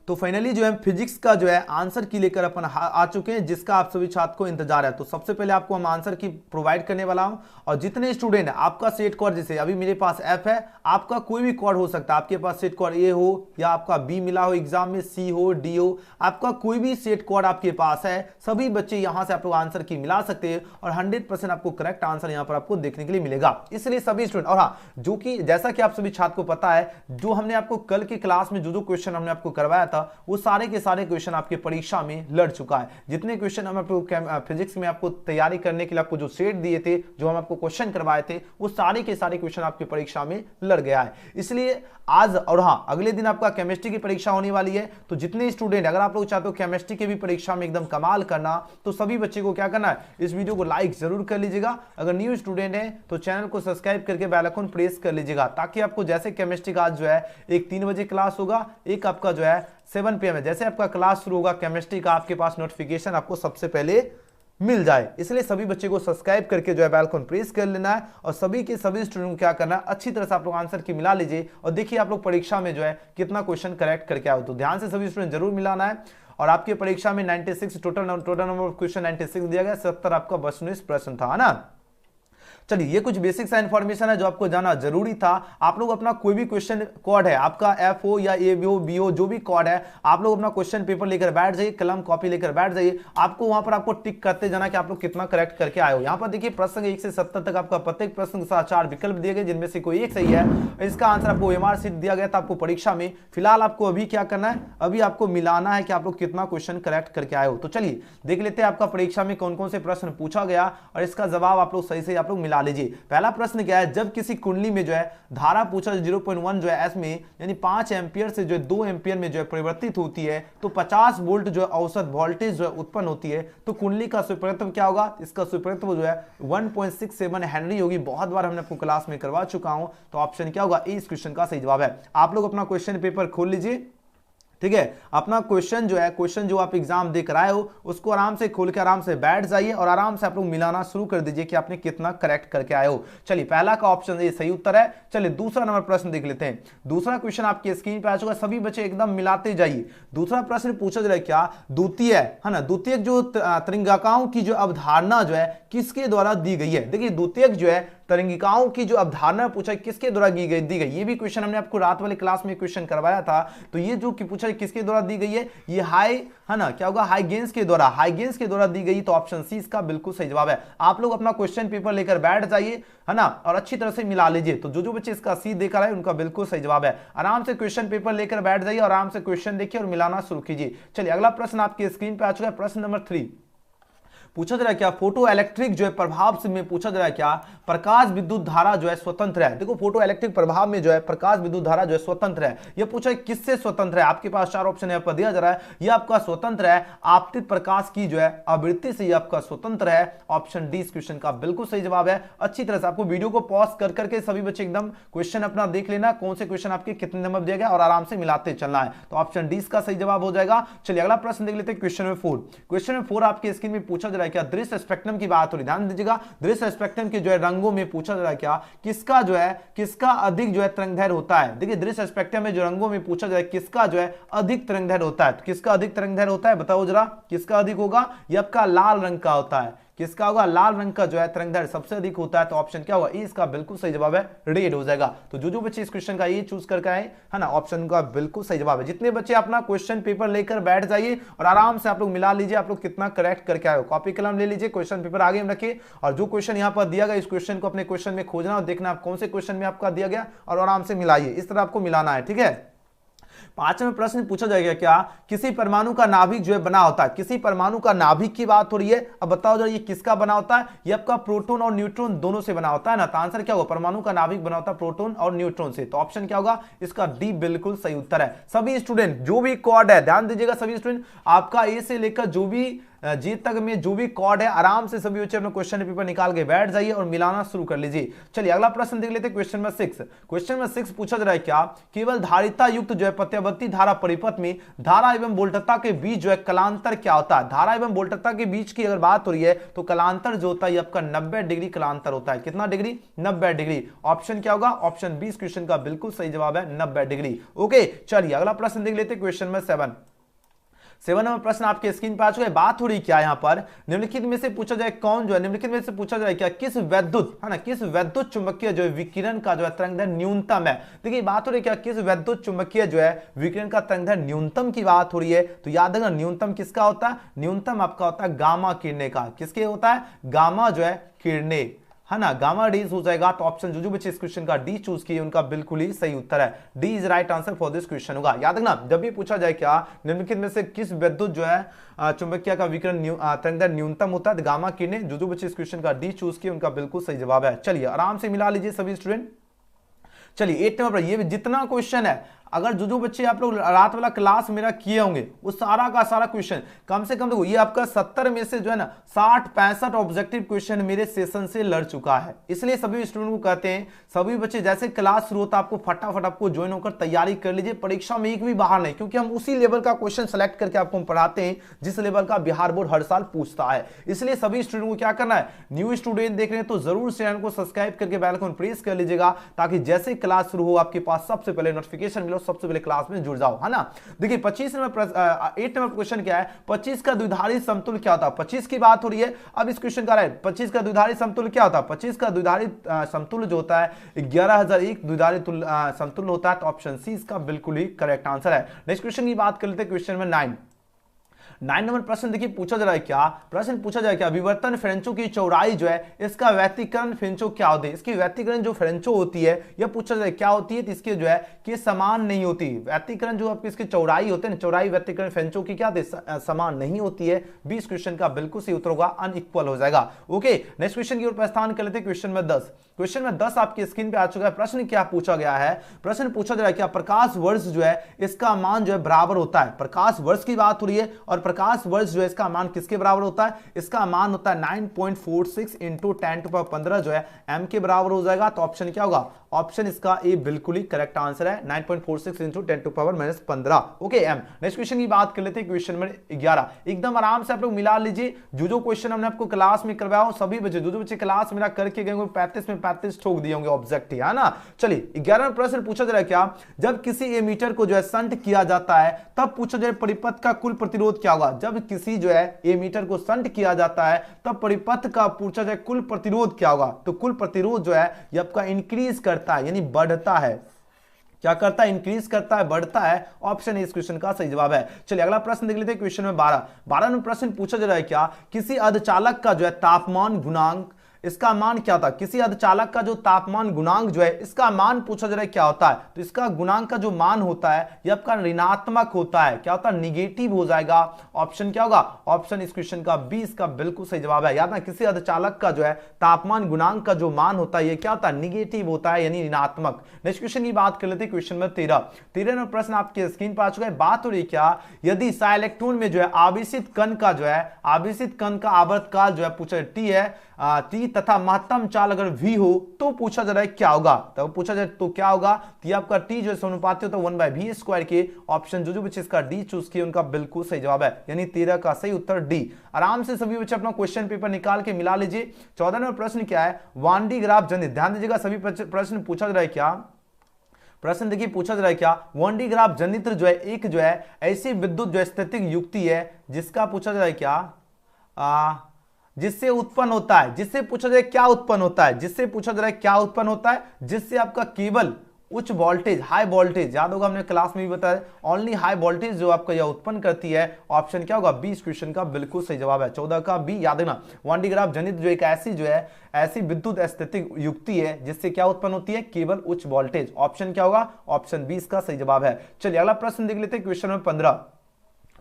तो फाइनली जो है फिजिक्स का जो है आंसर की लेकर अपन आ चुके हैं, जिसका आप सभी छात्र को इंतजार है। तो सबसे पहले आपको हम आंसर की प्रोवाइड करने वाला हूं, और जितने स्टूडेंट आपका सेट कोड, जैसे अभी मेरे पास एफ है, आपका कोई भी कोड हो सकता है, आपके पास सेट कोड ए हो या आपका बी मिला हो एग्जाम में, सी हो, डी हो, आपका कोई भी सेट कोड आपके पास है, सभी बच्चे यहां से आप लोग आंसर की मिला सकते हैं और 100% आपको करेक्ट आंसर यहां पर आपको देखने के लिए मिलेगा। इसलिए सभी स्टूडेंट, और हाँ, जो कि जैसा कि आप सभी छात्र को पता है, जो हमने आपको कल की क्लास में जो क्वेश्चन हमने आपको करवाया था, वो सारे के सारे क्वेश्चन आपके परीक्षा में लड़ चुका है। जितने क्वेश्चन हम आपको फिजिक्स में आपको तैयारी करने के लिए आपको जो सेट दिए थे, जो हम आपको क्वेश्चन करवाए थे, वो सारे के सारे क्वेश्चन आपकी परीक्षा में लड़ गया है। इसलिए आज और हाँ, अगले दिन आपका केमिस्ट्री की परीक्षा होने वाली है। तो जितने स्टूडेंट, अगर आप लोग चाहते हो केमिस्ट्री की भी परीक्षा में एकदम कमाल करना, तो सभी बच्चे को क्या करना है, इस वीडियो को लाइक जरूर कर लीजिएगा। अगर न्यू स्टूडेंट है तो चैनल को सब्सक्राइब करके बेल आइकन प्रेस कर लीजिएगा, ताकि आपको जैसे केमिस्ट्री का आज जो है एक 3 बजे क्लास होगा, एक आपका जो है 7 PM है, जैसे आपका क्लास शुरू होगा केमिस्ट्री का, आपके पास नोटिफिकेशन आपको सबसे पहले मिल जाए। इसलिए सभी बच्चे को सब्सक्राइब करके जो है बेल आइकन प्रेस कर लेना है, और सभी के सभी स्टूडेंट को क्या करना है, अच्छी तरह से आप लोग आंसर की मिला लीजिए, और देखिए आप लोग परीक्षा में जो है कितना क्वेश्चन करेक्ट करके आओ। तो ध्यान से सभी स्टूडेंट जरूर मिलाना है। और आपकी परीक्षा में 96 टोटल नंबर ऑफ क्वेश्चन 96 दिया गया, 70 आपका बस प्रश्न था, है ना। चलिए, ये कुछ बेसिक सा इंफॉर्मेशन है जो आपको जाना जरूरी था। आप लोग अपना कोई भी क्वेश्चन कोड है, आपका एफ हो या ए हो, बी हो, जो भी कोड है, आप लोग अपना क्वेश्चन पेपर लेकर बैठ जाइए, कलम कॉपी लेकर बैठ जाइए। आपको वहां पर आपको टिक करते जाना कि आप लोग कितना करेक्ट करके आए हो। यहां पर देखिए प्रश्न 1 से 70 तक आपका प्रत्येक प्रश्न के साथ 4 विकल्प दिए गए, जिनमें से कोई एक सही है। इसका आंसर आपको OMR शीट दिया गया था आपको परीक्षा में। फिलहाल आपको अभी क्या करना है, अभी आपको मिलाना है कि आप लोग कितना क्वेश्चन करेक्ट करके आए हो। तो चलिए देख लेते हैं आपका परीक्षा में कौन कौन से प्रश्न पूछा गया, और इसका जवाब आप लोग सही से आप लोग मिला लीजिए। पहला प्रश्न क्या है, जब किसी कुंडली में जो है धारा पूछा 0.1 जो है एस में, यानी 5 एम्पियर से जो है 2 एम्पियर में जो है परिवर्तित होती है, तो 50 वोल्ट जो है औसत वोल्टेज जो है उत्पन्न होती है, तो कुंडली का सुपरत्व क्या होगा, इसका सुपरत्व जो है 1.67 हेनरी होगी। बहुत बार हमने आपको क्लास में करवा चुका हूं। तो ऑप्शन क्या होगा, इस क्वेश्चन का सही जवाब है। आप लोग अपना क्वेश्चन पेपर खोल लीजिए, ठीक है। अपना क्वेश्चन जो है, क्वेश्चन जो आप एग्जाम देख रहे हो, उसको आराम से खोल के आराम से बैठ जाइए, और आराम से आप लोग मिलाना शुरू कर दीजिए कि आपने कितना करेक्ट करके आए हो। चलिए, पहला का ऑप्शन ये सही उत्तर है। चलिए दूसरा नंबर प्रश्न देख लेते हैं। दूसरा क्वेश्चन आपके स्क्रीन पे आ चुका है, सभी बच्चे एकदम मिलाते जाइए। दूसरा प्रश्न पूछा जा रहा है क्या, द्वितीय है ना, द्वितीयक जो तरंगिकाओं की जो अवधारणा जो है किसके द्वारा दी गई है। देखिए द्वितीयक जो है तरंगिकाओं की जो अवधारणा पूछा है किसके द्वारा दी गई। ये भी क्वेश्चन हमने आपको रात वाले क्लास में क्वेश्चन करवाया था। तो ये जो पूछा है किसके द्वारा दी गई है, ये हाई है ना, क्या होगा, हाइगेंस के द्वारा, हाइगेंस के द्वारा दी गई। तो ऑप्शन सी इसका बिल्कुल सही जवाब है। आप लोग अपना क्वेश्चन पेपर लेकर बैठ जाइए, है ना, और अच्छी तरह से मिला लीजिए। तो जो बच्चे इसका सी देख रहा है उनका बिल्कुल सही जवाब है। आराम से क्वेश्चन पेपर लेकर बैठ जाइए और आराम से क्वेश्चन देखिए और मिलाना शुरू कीजिए। चलिए अगला प्रश्न आपकी स्क्रीन पे आ चुका है, प्रश्न नंबर 3। पूछा जा रहा है क्या, फोटो इलेक्ट्रिक जो है प्रभाव से में पूछा जा रहा है क्या, प्रकाश विद्युत धारा जो है स्वतंत्र है। देखो फोटो इलेक्ट्रिक प्रभाव में जो है प्रकाश विद्युत धारा जो है स्वतंत्र है। यह पूछा है किससे स्वतंत्र है। आपके पास 4 ऑप्शन है, आपका दिया जा रहा है। यह आपका स्वतंत्र है आपतित प्रकाश की जो है आवृत्ति से, यह आपका स्वतंत्र है। ऑप्शन डी इस क्वेश्चन का बिल्कुल सही जवाब है। अच्छी तरह से आपको वीडियो को पॉज कर करके सभी बच्चे एकदम क्वेश्चन अपना देख लेना, कौन से क्वेश्चन आपके कितने नंबर दिया गया, और आराम से मिलाते चलना है। तो ऑप्शन डी इसका सही जवाब हो जाएगा। चलिए अगला प्रश्न देख लेते हैं, क्वेश्चन नंबर 4। क्वेश्चन नंबर 4 आपके स्क्रीन में पूछा जा रहा है क्या, दृश्य स्पेक्ट्रम की बात हो रही, ध्यान दीजिएगा। दृश्य स्पेक्ट्रम के जो है रंगों में पूछा जा रहा है क्या, किसका जो है किसका अधिक जो है तरंगदैर्घ्य होता है। देखिए दृश्य स्पेक्ट्रम में जो रंगों में पूछा जा रहा है किसका जो है अधिक तरंगदैर्घ्य होता है। तो किसका अधिक तरंगदैर्घ्य होता है बताओ जरा, किसका अधिक होगा। ये आपका लाल रंग का होता है। किसका होगा, लाल रंग का जो है तरंगदैर्घ्य सबसे अधिक होता है। तो ऑप्शन क्या होगा, इसका बिल्कुल सही जवाब है, रेड हो जाएगा। तो जो बच्चे इस क्वेश्चन का ये चूज करके आए है ना, ऑप्शन का बिल्कुल सही जवाब है। जितने बच्चे अपना क्वेश्चन पेपर लेकर बैठ जाइए और आराम से आप लोग मिला लीजिए, आप लोग कितना करेक्ट करके आए हो। कॉपी कलम ले लीजिए, क्वेश्चन पेपर आगे में रखिए, और जो क्वेश्चन यहाँ पर दिया गया इस क्वेश्चन को अपने क्वेश्चन में खोजना और देखना आप कौन से क्वेश्चन में आपका दिया गया, और आराम से मिलाइए। इस तरह आपको मिलाना है, ठीक है। 5वां प्रश्न पूछा जाएगा क्या, किसी परमाणु का नाभिक जो है बना होता है। किसी परमाणु का नाभिक की बात हो रही है। अब बताओ जरा ये किसका बना होता है। ये आपका प्रोटॉन और न्यूट्रॉन दोनों से बना होता है ना। तो आंसर क्या होगा, परमाणु का नाभिक बना होता है प्रोटॉन और न्यूट्रॉन से। तो ऑप्शन क्या होगा, इसका डी बिल्कुल सही उत्तर है। सभी स्टूडेंट जो भी कोड है ध्यान दीजिएगा, सभी स्टूडेंट आपका ए से लेकर जो भी जी तक में जो भी कॉर्ड है आराम से सभी बच्चे अपना क्वेश्चन पेपर निकाल के बैठ जाइए और मिलाना शुरू कर लीजिए। चलिए अगला प्रश्न देख लेते हैं क्वेश्चन नंबर 6। क्वेश्चन नंबर 6 पूछा जा रहा है क्या, केवल धारिता युक्त जो है प्रत्यावर्ती धारा परिपथ में धारा एवं वोल्टता के बीच जो है कलांतर क्या होता है। धारा एवं वोल्टता के बीच की अगर बात हो रही है तो कलांतर जो होता है आपका 90 डिग्री कलांतर होता है। कितना डिग्री? 90 डिग्री। ऑप्शन क्या होगा? ऑप्शन 20 क्वेश्चन का बिल्कुल सही जवाब है 90 डिग्री। ओके चलिए अगला प्रश्न देख लेते हैं क्वेश्चन नंबर 7 नंबर प्रश्न आपके स्क्रीन पर आ चुका है। बात हो रही क्या यहां पर, निम्नलिखित में से पूछा जाए कौन जो है, निम्नलिखित में से पूछा जाए क्या किस वैद्युत है ना, किस वैद्युत चुंबकीय जो है विकिरण का जो है तरंगदैर्घ्य न्यूनतम है। देखिए बात हो रही क्या, किस वैद्युत चुंबकीय जो है विकिरण का तरंगदैर्घ्य न्यूनतम की बात हो रही है। तो याद रखना न्यूनतम किसका होता है, न्यूनतम आपका होता है गामा किरणें का। किसके होता है? गामा जो है किरणें, है ना, गामा रेज हो जाएगा। तो ऑप्शन जो बच्चे इस क्वेश्चन का डी चूज किए उनका बिल्कुल ही सही उत्तर है। D is right answer for this question होगा। याद रखना जब भी पूछा जाए क्या निम्नलिखित में से किस विद्युत जो है चुंबकीय का विकिरण तरंगदैर्घ्य न्यूनतम होता है, गामा किरणें, जो बच्चे इस क्वेश्चन का डी चूज किए उनका बिल्कुल सही जवाब है। चलिए आराम से मिला लीजिए सभी स्टूडेंट। चलिए 8 नंबर पर ये जितना क्वेश्चन है, अगर जो बच्चे आप लोग रात वाला क्लास मेरा किए होंगे वो सारा का सारा क्वेश्चन कम से कम देखो ये आपका 70 में से जो है ना 60-65 ऑब्जेक्टिव क्वेश्चन मेरे सेशन से लड़ चुका है। इसलिए सभी स्टूडेंट को कहते हैं सभी बच्चे जैसे क्लास शुरू होता है आपको फटाफट आपको ज्वाइन होकर तैयारी कर लीजिए, परीक्षा में एक भी बाहर नहीं, क्योंकि हम उसी लेवल का क्वेश्चन सेलेक्ट करके आपको पढ़ाते हैं जिस लेवल का बिहार बोर्ड हर साल पूछता है। इसलिए सभी स्टूडेंट को क्या करना है, न्यू स्टूडेंट देख रहे हैं तो जरूर चैनल को सब्सक्राइब करके बेल आइकन प्रेस कर लीजिएगा, ताकि जैसे क्लास शुरू हो आपके पास सबसे पहले नोटिफिकेशन मिलो, सबसे पहले क्लास में जुड़ जाओ, है ना। देखिए 25 नंबर 8 नंबर क्वेश्चन क्या है, 25 का द्विधारी समतुल्य क्या होता है। 25 की बात हो रही है, अब इस क्वेश्चन का 25 का द्विधारी समतुल्य क्या होता है। 25 का द्विधारी समतुल्य जो होता है 11001 द्विधारी समतुल्य होता है। तो ऑप्शन सी इसका बिल्कुल ही करेक्ट आंसर है। नेक्स्ट क्वेश्चन की बात कर लेते हैं, क्वेश्चन में 9 नंबर प्रश्न देखिए पूछा जा रहा है क्या, प्रश्न पूछा जाए क्या विवर्तन फ्रेंचो की चौड़ाई जो है इसका व्यतिकरण फ्रेंचो क्या होती है। इसकी व्यतिकरण जो फ्रेंचो होती है यह पूछा जाए क्या होती है, तो इसके जो है कि समान नहीं होती। व्यतिकरण जो आपकी इसकी चौड़ाई होते हैं, चौड़ाई व्यतिकरण फ्रेंचो की क्या समान नहीं होती है। 20 क्वेश्चन का बिल्कुल सही उत्तर होगा, अनइक्वल हो जाएगा। ओके नेक्स्ट क्वेश्चन की ओर प्रस्थान कर लेते हैं। क्वेश्चन में 10, क्वेश्चन में 10 आपकी स्क्रीन पे आ चुका है। प्रश्न क्या पूछा गया है, प्रश्न पूछा जा रहा है क्या प्रकाश वर्ष जो है इसका मान जो है बराबर होता है। प्रकाश वर्ष की बात हो रही है और प्रकाश वर्ष जो है इसका मान किसके बराबर होता है, इसका मान होता है 9.46 इंटू 10⁻15 जो है m के बराबर हो जाएगा। तो ऑप्शन क्या होगा, ऑप्शन इसका ए बिल्कुल ही करेक्ट आंसर है, 9.46 इंटू 10⁻15। ओके एम। नेक्स्ट क्वेश्चन की बात कर लेते हैं, क्वेश्चन नंबर 11। एकदम आराम से आप लोग मिला लीजिए, जो क्वेश्चन हमने आपको क्लास में करवाया सभी बच्चे जो बच्चे क्लास मेरा करके गए 35 में 35 ठोक दिए होंगे ऑब्जेक्टिव, है ना। चलिए 11 प्रश्न पूछा जा रहा है क्या, जब किसी एमीटर को जो है संट किया जाता है तब पूछा जाए परिपथ का कुल प्रतिरोध क्या होगा। जब किसी जो है एमीटर को संट किया जाता है तब परिपथ का पूछा जाए कुल प्रतिरोध क्या होगा। तो कुल प्रतिरोध जो है ये आपका इंक्रीज करता है, यानी बढ़ता है। क्या करता है, इंक्रीज करता है, बढ़ता है। ऑप्शन इस क्वेश्चन का सही जवाब है। चलिए अगला प्रश्न देख लेते हैं, क्वेश्चन में 12 में प्रश्न पूछा जा रहा है क्या, किसी अर्धचालक का जो है तापमान गुणांक इसका मान क्या होता है। किसी अर्धचालक का जो तापमान गुणांक जो है इसका मान पूछा जा रहा है क्या होता है। तो इसका गुणांक का जो मान होता है यह आपका ऋणात्मक होता है। क्या होता है, निगेटिव हो जाएगा। ऑप्शन क्या होगा, ऑप्शन इस क्वेश्चन का 20 का बिल्कुल सही जवाब है। याद ना, किसी अर्धचालक का जो है तापमान गुणांक का जो मान होता है यह क्या होता है, निगेटिव होता है, यानी ऋणात्मक। नेक्स्ट क्वेश्चन की बात कर लेते हैं, क्वेश्चन में 13 नंबर प्रश्न आपके स्क्रीन पर आ चुका है। बात हो रही क्या, यदि इलेक्ट्रॉन में जो है आवेशित कण का जो है आवेशित कण का आवर्तकाल जो है पूछा टी है टी तथा महत्तम चाल अगर v हो तो पूछा जा रहा है क्या होगा। तो पूछा जाए तो क्या होगा, तो आपका टी जो है समानुपाती होता है 1/v² के। ऑप्शन जो बच्चे इसका डी चूज किए उनका बिल्कुल सही जवाब है, यानी 13 का सही उत्तर डी। आराम से सभी बच्चे अपना क्वेश्चन पेपर निकाल के मिला लीजिए। 14 नंबर प्रश्न क्या है, वान डी ग्राफ जनित, ध्यान दीजिएगा सभी प्रश्न पूछा जा रहा है क्या, प्रश्न देखिए पूछा जा रहा है क्या, वान डी ग्राफ जनित्र जो है एक जो है ऐसी विद्युत जो स्थितिक युक्ति है जिसका पूछा जा रहा है क्या जिससे उत्पन्न होता है, जिससे पूछा जाए क्या उत्पन्न होता है, जिससे पूछा जा रहा है क्या उत्पन्न होता है, जिससे आपका केवल उच्च वोल्टेज हाई वोल्टेज, याद होगा हमने क्लास में भी बताया, ओनली हाई वोल्टेज जो आपका यह उत्पन्न करती है। ऑप्शन क्या होगा, 20 क्वेश्चन का बिल्कुल सही जवाब है, 14 का बी। याद रखना, वान डी ग्राफ जनित जो एक ऐसी जो है ऐसी विद्युत स्थितिक युक्ति है जिससे क्या उत्पन्न होती है, केवल उच्च वोल्टेज। ऑप्शन क्या होगा, ऑप्शन 20 का सही जवाब है। चलिए अगला प्रश्न देख लेते हैं, क्वेश्चन नंबर 15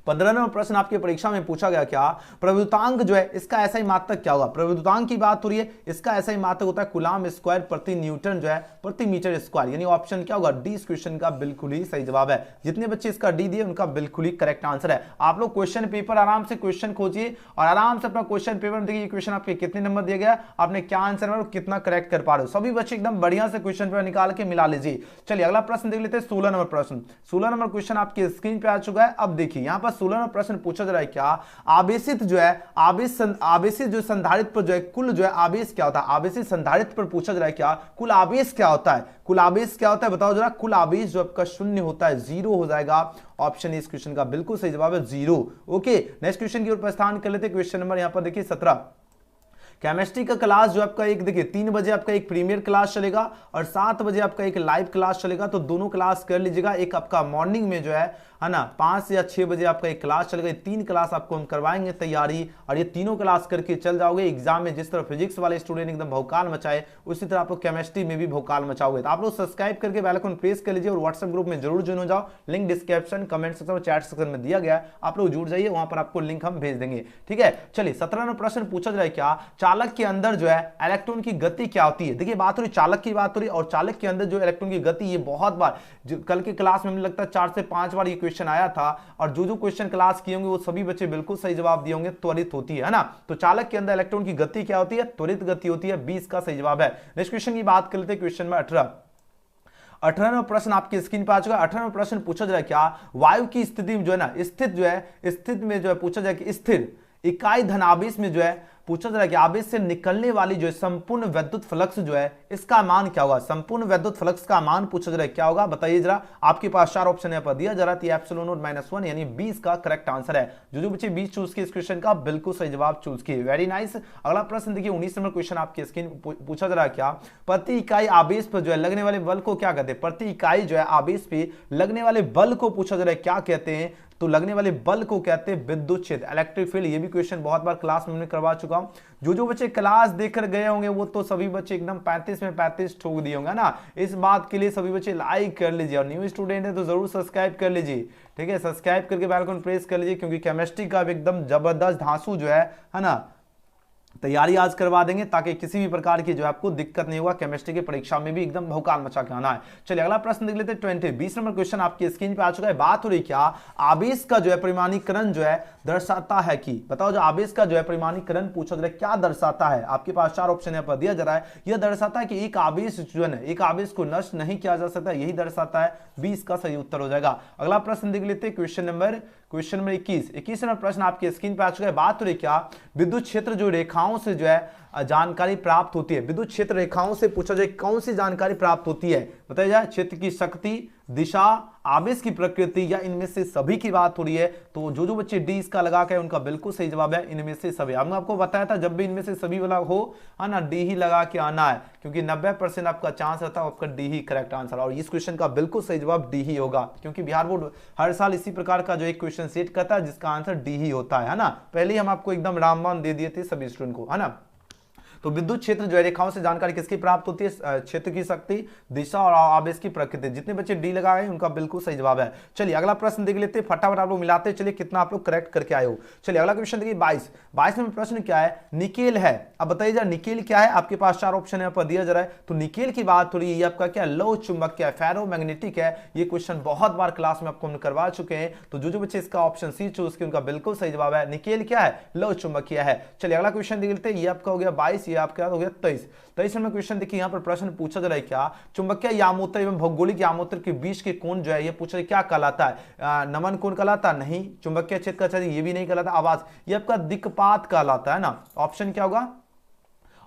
15 नंबर प्रश्न आपके परीक्षा में पूछा गया क्या, प्रविद्युतांक जो है इसका ऐसा ही मात्रक क्या होगा। प्रविद्युतांक की बात हो रही है, इसका ऐसा ही मात्रक होता है कूलाम स्क्वायर प्रति न्यूटन जो है प्रति मीटर स्क्वायर, यानी ऑप्शन क्या होगा डी इस क्वेश्चन का बिल्कुल ही सही जवाब है। जितने बच्चे इसका डी दिए उनका बिल्कुल ही करेक्ट आंसर है। आप लोग क्वेश्चन पेपर आराम से क्वेश्चन खोजिए और आराम से अपना क्वेश्चन पेपर में देखिए क्वेश्चन आपके कितने नंबर दिया गया, आपने क्या आंसर और कितना करेक्ट कर पा रहे हो। सभी बच्चे एकदम बढ़िया से क्वेश्चन पेपर निकाल के मिला लीजिए। चलिए अगला प्रश्न देख लेते हैं 16 नंबर प्रश्न। 16 नंबर क्वेश्चन आपकी स्क्रीन पे आ चुका है। अब देखिए यहां पर 16 नंबर प्रश्न पूछा जा रहा है क्या, आवेशित जो है आवेशित जो संधारित्र पर जो है कुल जो है आवेश क्या होता है। आवेशित संधारित्र पर पूछा जा रहा है क्या, कुल आवेश क्या होता है। कुल आवेश क्या होता है बताओ जरा। कुल आवेश जो आपका शून्य होता है, जीरो हो जाएगा। ऑप्शन इस क्वेश्चन का बिल्कुल सही जवाब है जीरो। ओके, नेक्स्ट क्वेश्चन की ओर प्रस्थान कर लेते हैं। क्वेश्चन नंबर यहां पर देखिए 17। केमिस्ट्री का क्लास जो आपका एक देखिए 3 बजे आपका एक प्रीमियर क्लास चलेगा और 7 बजे आपका एक लाइव क्लास चलेगा, तो दोनों क्लास कर लीजिएगा। एक आपका मॉर्निंग में जो है ना 5 या 6 बजे आपका एक क्लास चलेगा। 3 क्लास आपको हम करवाएंगे तैयारी, और ये तीनों क्लास करके चल जाओगे एग्जाम में। जिस तरह फिजिक्स वाले स्टूडेंट एकदम भौकाल मचाए, उसी तरह आप लोग केमिस्ट्री में भी भौकाल मचाओगे। तो आप लोग सब्सक्राइब करके बेल आइकन प्रेस कर लीजिए और व्हाट्सएप ग्रुप में जरूर ज्वाइन हो जाओ। लिंक डिस्क्रिप्शन, कमेंट सेक्शन और चैट सेक्शन में दिया गया है, आप लोग जुड़ जाइए, वहां पर आपको लिंक हम भेज देंगे। ठीक है, चलिए 17 नंबर प्रश्न पूछा जाए क्या, चालक के अंदर जो है इलेक्ट्रॉन की गति क्या होती है। देखिए बात हो रही चालक की बात हो रही, और चालक के अंदर जो इलेक्ट्रॉन की गति, ये बहुत बार कल के क्लास में मुझे लगता है 4 से 5 बार ये क्वेश्चन आया था, और जो क्वेश्चन क्लास किए होंगे वो सभी बच्चे बिल्कुल सही जवाब दिए होंगे। त्वरित होती है ना, तो चालक के अंदर इलेक्ट्रॉन की गति क्या होती है, त्वरित गति होती है। 20 का सही जवाब है। नेक्स्ट क्वेश्चन की बात कर लेते हैं। क्वेश्चन में 18वां प्रश्न आपकी स्क्रीन पर आ चुका है। 18वां प्रश्न पूछा जाए क्या, वायु की स्थिति में जो है ना, स्थित में जो है पूछा जाए कि स्थिर इकाई धनावेश में जो है पूछा जा रहा है कि आवेश से निकलने वाली जो है संपूर्ण विद्युत फ्लक्स जो है इसका मान क्या होगा। संपूर्ण विद्युत फ्लक्स का मान पूछा जा रहा है क्या होगा, बताइए जरा। आपके पास 4 ऑप्शन यहां पर दिया जा रहा है, एप्सिलॉन नॉट -1 यानी 20 का करेक्ट आंसर है। जो बच्चे 20 चूज किए इस क्वेश्चन का बिल्कुल सही जवाब चूज किए, वेरी नाइस। अगला प्रश्न देखिए 19 नंबर क्वेश्चन आपकी स्क्रीन पूछा जा रहा है क्या, प्रति इकाई आवेश पर जो है लगने वाले बल को क्या कहते हैं। प्रति इकाई जो है आवेश पे लगने वाले बल को पूछा जा रहा है क्या कहते हैं, तो लगने वाले बल को कहते हैं विद्युत क्षेत्र, इलेक्ट्रिक फील्ड। ये भी क्वेश्चन बहुत बार क्लास में करवा चुका हूं। जो बच्चे क्लास देखकर गए होंगे वो तो सभी बच्चे एकदम 35 में 35 ठोक दिए होंगे ना। इस बात के लिए सभी बच्चे लाइक कर लीजिए, और न्यू स्टूडेंट है तो जरूर सब्सक्राइब कर लीजिए। ठीक है, सब्सक्राइब करके बेल आइकन प्रेस कर लीजिए, क्योंकि केमिस्ट्री का एकदम जबरदस्त धांसू जो है ना, तैयारी आज करवा देंगे, ताकि किसी भी प्रकार की जो है आपको दिक्कत नहीं होगा। केमिस्ट्री की परीक्षा में भी एकदम भौकाल मचा के आना है। चलिए अगला प्रश्न देख लेते हैं। 20 नंबर क्वेश्चन आपकी स्क्रीन पे आ चुका है। बात हो रही क्या, आवेश का जो है परिमाणीकरण जो है दर्शाता है कि, बताओ जो आवेश का जो है परिमाणीकरण पूछा जा रहा है क्या दर्शाता है। आपके पास 4 ऑप्शन यहाँ पर दिया जा रहा है। यह दर्शाता है कि एक आवेश जो है ना, एक आवेश को नष्ट नहीं किया जा सकता, यही दर्शाता है। 20 का सही उत्तर हो जाएगा। अगला प्रश्न देख लेते हैं। क्वेश्चन नंबर 21 नंबर प्रश्न आपके स्क्रीन पे आ चुका है। बात हो रही क्या, विद्युत क्षेत्र जो रेखाओं से जो है जानकारी प्राप्त होती है। विद्युत क्षेत्र रेखाओं से पूछा जाए कौन सी जानकारी प्राप्त होती है, बताया जाए। क्षेत्र की शक्ति, दिशा, आवेश की प्रकृति, या इनमें से सभी की बात हो रही है। तो जो बच्चे डी इसका लगा के उनका बिल्कुल सही जवाब है इनमें से सभी। हमने आपको बताया था जब भी इनमें से सभी वाला हो है ना, डी ही लगा के आना है, क्योंकि 90% आपका चांस रहता है आपका डी ही करेक्ट आंसर। और इस क्वेश्चन का बिल्कुल सही जवाब डी ही होगा, क्योंकि बिहार बोर्ड हर साल इसी प्रकार का जो एक क्वेश्चन सेट करता है जिसका आंसर डी ही होता है ना। पहले ही हम आपको एकदम रामबाण दे दिए थे सभी स्टूडेंट को, है ना। तो विद्युत क्षेत्र जो है रेखाओं से जानकारी किसकी प्राप्त होती है, क्षेत्र की शक्ति, दिशा और आवेश की प्रकृति। जितने बच्चे डी लगाए उनका बिल्कुल सही जवाब है। चलिए अगला प्रश्न देख लेते हैं, फटाफट आप लोग मिलाते चलिए कितना आप लोग करेक्ट करके आए हो। चलिए अगला क्वेश्चन देखिए 22 नंबर प्रश्न क्या है, निकेल है। अब बताइए जरा निकेल क्या है। आपके पास 4 ऑप्शन यहाँ पर दिया जा रहा है। तो निकेल की बात हो रही है, ये आपका क्या लौह चुंबकीय है, फेरोमैग्नेटिक है। ये क्वेश्चन बहुत बार क्लास में आपको हम करवा चुके हैं। तो जो बच्चे इसका ऑप्शन सी चूज किए उनका बिल्कुल सही जवाब है। निकेल क्या है, लौह चुंबकीय है। चलिए अगला क्वेश्चन देख लेते हैं। ये आपका हो गया 22, ये आपका हो गया 23 नंबर क्वेश्चन देखिए। यहां पर प्रश्न पूछा जा रहा है क्या, चुंबकीय यामोत्तर एवं भौगोलिक यामोत्तर के बीच के कोण जो है ये पूछा क्या कहलाता है। नमन कोण कहलाता नहीं, चुंबकीय क्षेत्र का क्षेत्र ये भी नहीं कहलाता, आवाज ये आपका दिक्पात कहलाता है ना। ऑप्शन क्या होगा,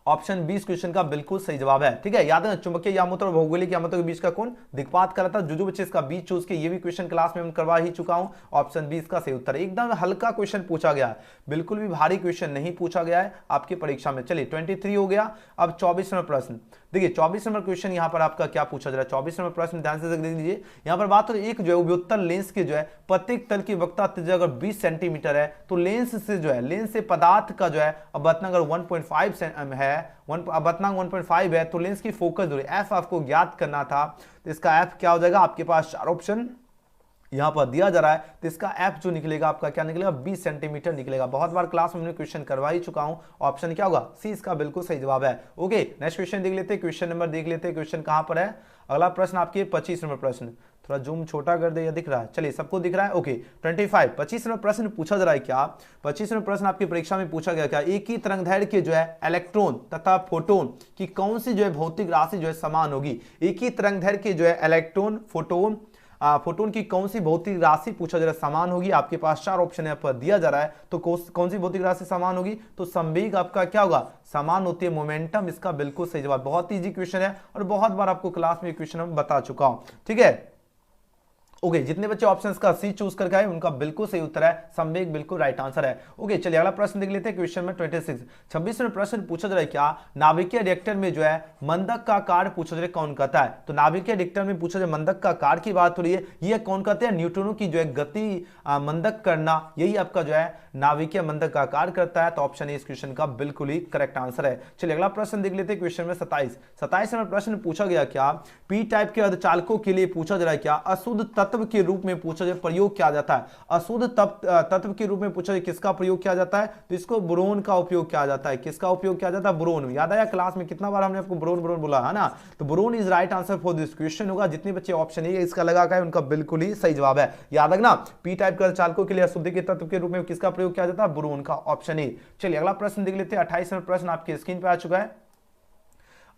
ऑप्शन 20 क्वेश्चन का बिल्कुल सही जवाब है। ठीक है, याद है चुंबकीय यामोत्तर और भौगोलिक यामोत्तर के बीच का कोण दिक्पात कहलाता है। जो बच्चे इसका 20 चूज के, ये भी क्वेश्चन क्लास में हम करवा ही चुका हूं। ऑप्शन 20 का सही उत्तर है। एकदम हल्का क्वेश्चन पूछा गया है, बिल्कुल भी भारी क्वेश्चन नहीं पूछा गया है आपकी परीक्षा में। चलिए 23 हो गया। अब 24 नंबर प्रश्न देखिए। 24 नंबर क्वेश्चन यहां पर आपका क्या पूछा जा रहा है। 24 नंबर प्रश्न ध्यान से देख लीजिए। यहां पर बात हो एक जो है उभयोत्तर लेंस के जो है प्रत्येक तल की वक्रता त्रिज्या अगर 20 सेंटीमीटर है, तो लेंस से जो है, लेंस से पदार्थ का जो है अपवर्तनांक अगर 1.5 है, अपवर्तनांक 1.5 है, तो लेंस की फोकस दूरी एफ आपको ज्ञात करना था। तो इसका एफ क्या हो जाएगा, आपके पास 4 ऑप्शन यहां पर दिया जा रहा है, तो इसका एफ जो निकलेगा आपका क्या निकलेगा, 20 सेंटीमीटर निकलेगा। बहुत बार क्लास में हमने क्वेश्चन करवा ही चुका हूं। ऑप्शन क्या होगा, सी इसका बिल्कुल सही जवाब है। ओके, नेक्स्ट क्वेश्चन देख लेते हैं, क्वेश्चन नंबर देख लेते हैं, क्वेश्चन कहां पर है। अगला प्रश्न आपके 25 नंबर प्रश्न, थोड़ा जूम छोटा कर दे, या दिख रहा है, चलिए सबको दिख रहा है। ओके 25 नंबर प्रश्न पूछा जा रहा है क्या, 25 नंबर प्रश्न आपकी परीक्षा में पूछा गया क्या, एक ही तरंगदैर्घ्य के जो है इलेक्ट्रॉन तथा फोटोन की कौन सी जो है भौतिक राशि जो है समान होगी। एक ही तरंगदैर्घ्य के जो है इलेक्ट्रॉन फोटोन की कौन सी भौतिक राशि पूछा जा रहा है समान होगी। आपके पास 4 ऑप्शन यहाँ पर दिया जा रहा है, तो कौन सी भौतिक राशि समान होगी, तो संवेग आपका क्या होगा, समान होती है मोमेंटम, इसका बिल्कुल सही जवाब। बहुत इजी क्वेश्चन है और बहुत बार आपको क्लास में क्वेश्चन हम बता चुका हूं, ठीक है। ओके, जितने बच्चे ऑप्शंस का सी चूज करके आए उनका बिल्कुल सही उत्तर है, संवेग बिल्कुल राइट आंसर है। ओके, चलिए अगला प्रश्न देख लेते हैं, क्वेश्चन में 26 में प्रश्न पूछा जा रहा है क्या, नाभिकीय रिएक्टर में जो है मंदक का कार्य पूछा जा रहा है कौन कहता है। तो नाभिकीय रिएक्टर में पूछा जाए मंदक का कार्य की बात हो रही है, यह कौन कहते हैं, न्यूट्रॉनों की जो है गति मंदक करना, यही आपका जो है नाभिकीय मंदक का कार्य करता है। तो ऑप्शन ए इस क्वेश्चन का बिल्कुल ही करेक्ट आंसर है। चलिए अगला प्रश्न देख लेते हैं, क्वेश्चन में 27 में प्रश्न पूछा गया क्या, पी टाइप के अर्धचालकों के लिए पूछा जा रहा है क्या, अशुद्ध तत्व के रूप में पूछा जाए प्रयोग किया जाता है। अशुद्ध तत्व के रूप में पूछा जाए किसका प्रयोग किया जाता है, तो इसको बोरोन का उपयोग किया जाता है। किसका उपयोग किया जाता है, बोरोन। याद आया क्लास में कितना बार हमने आपको बोरोन बोरोन बोला है ना, तो boron is right answer for this question होगा। जितने बच्चे ऑप्शन ए इसका लगा है उनका बिल्कुल ही सही जवाब है। याद रखना, पी टाइप के अर्धचालकों के लिए अशुद्धि के तत्व के रूप में किसका प्रयोग किया जाता है, बोरोन का, ऑप्शन ए। चलिए अगला प्रश्न देख लेते हैं, 28 नंबर प्रश्न आपके स्क्रीन पे आ चुका है।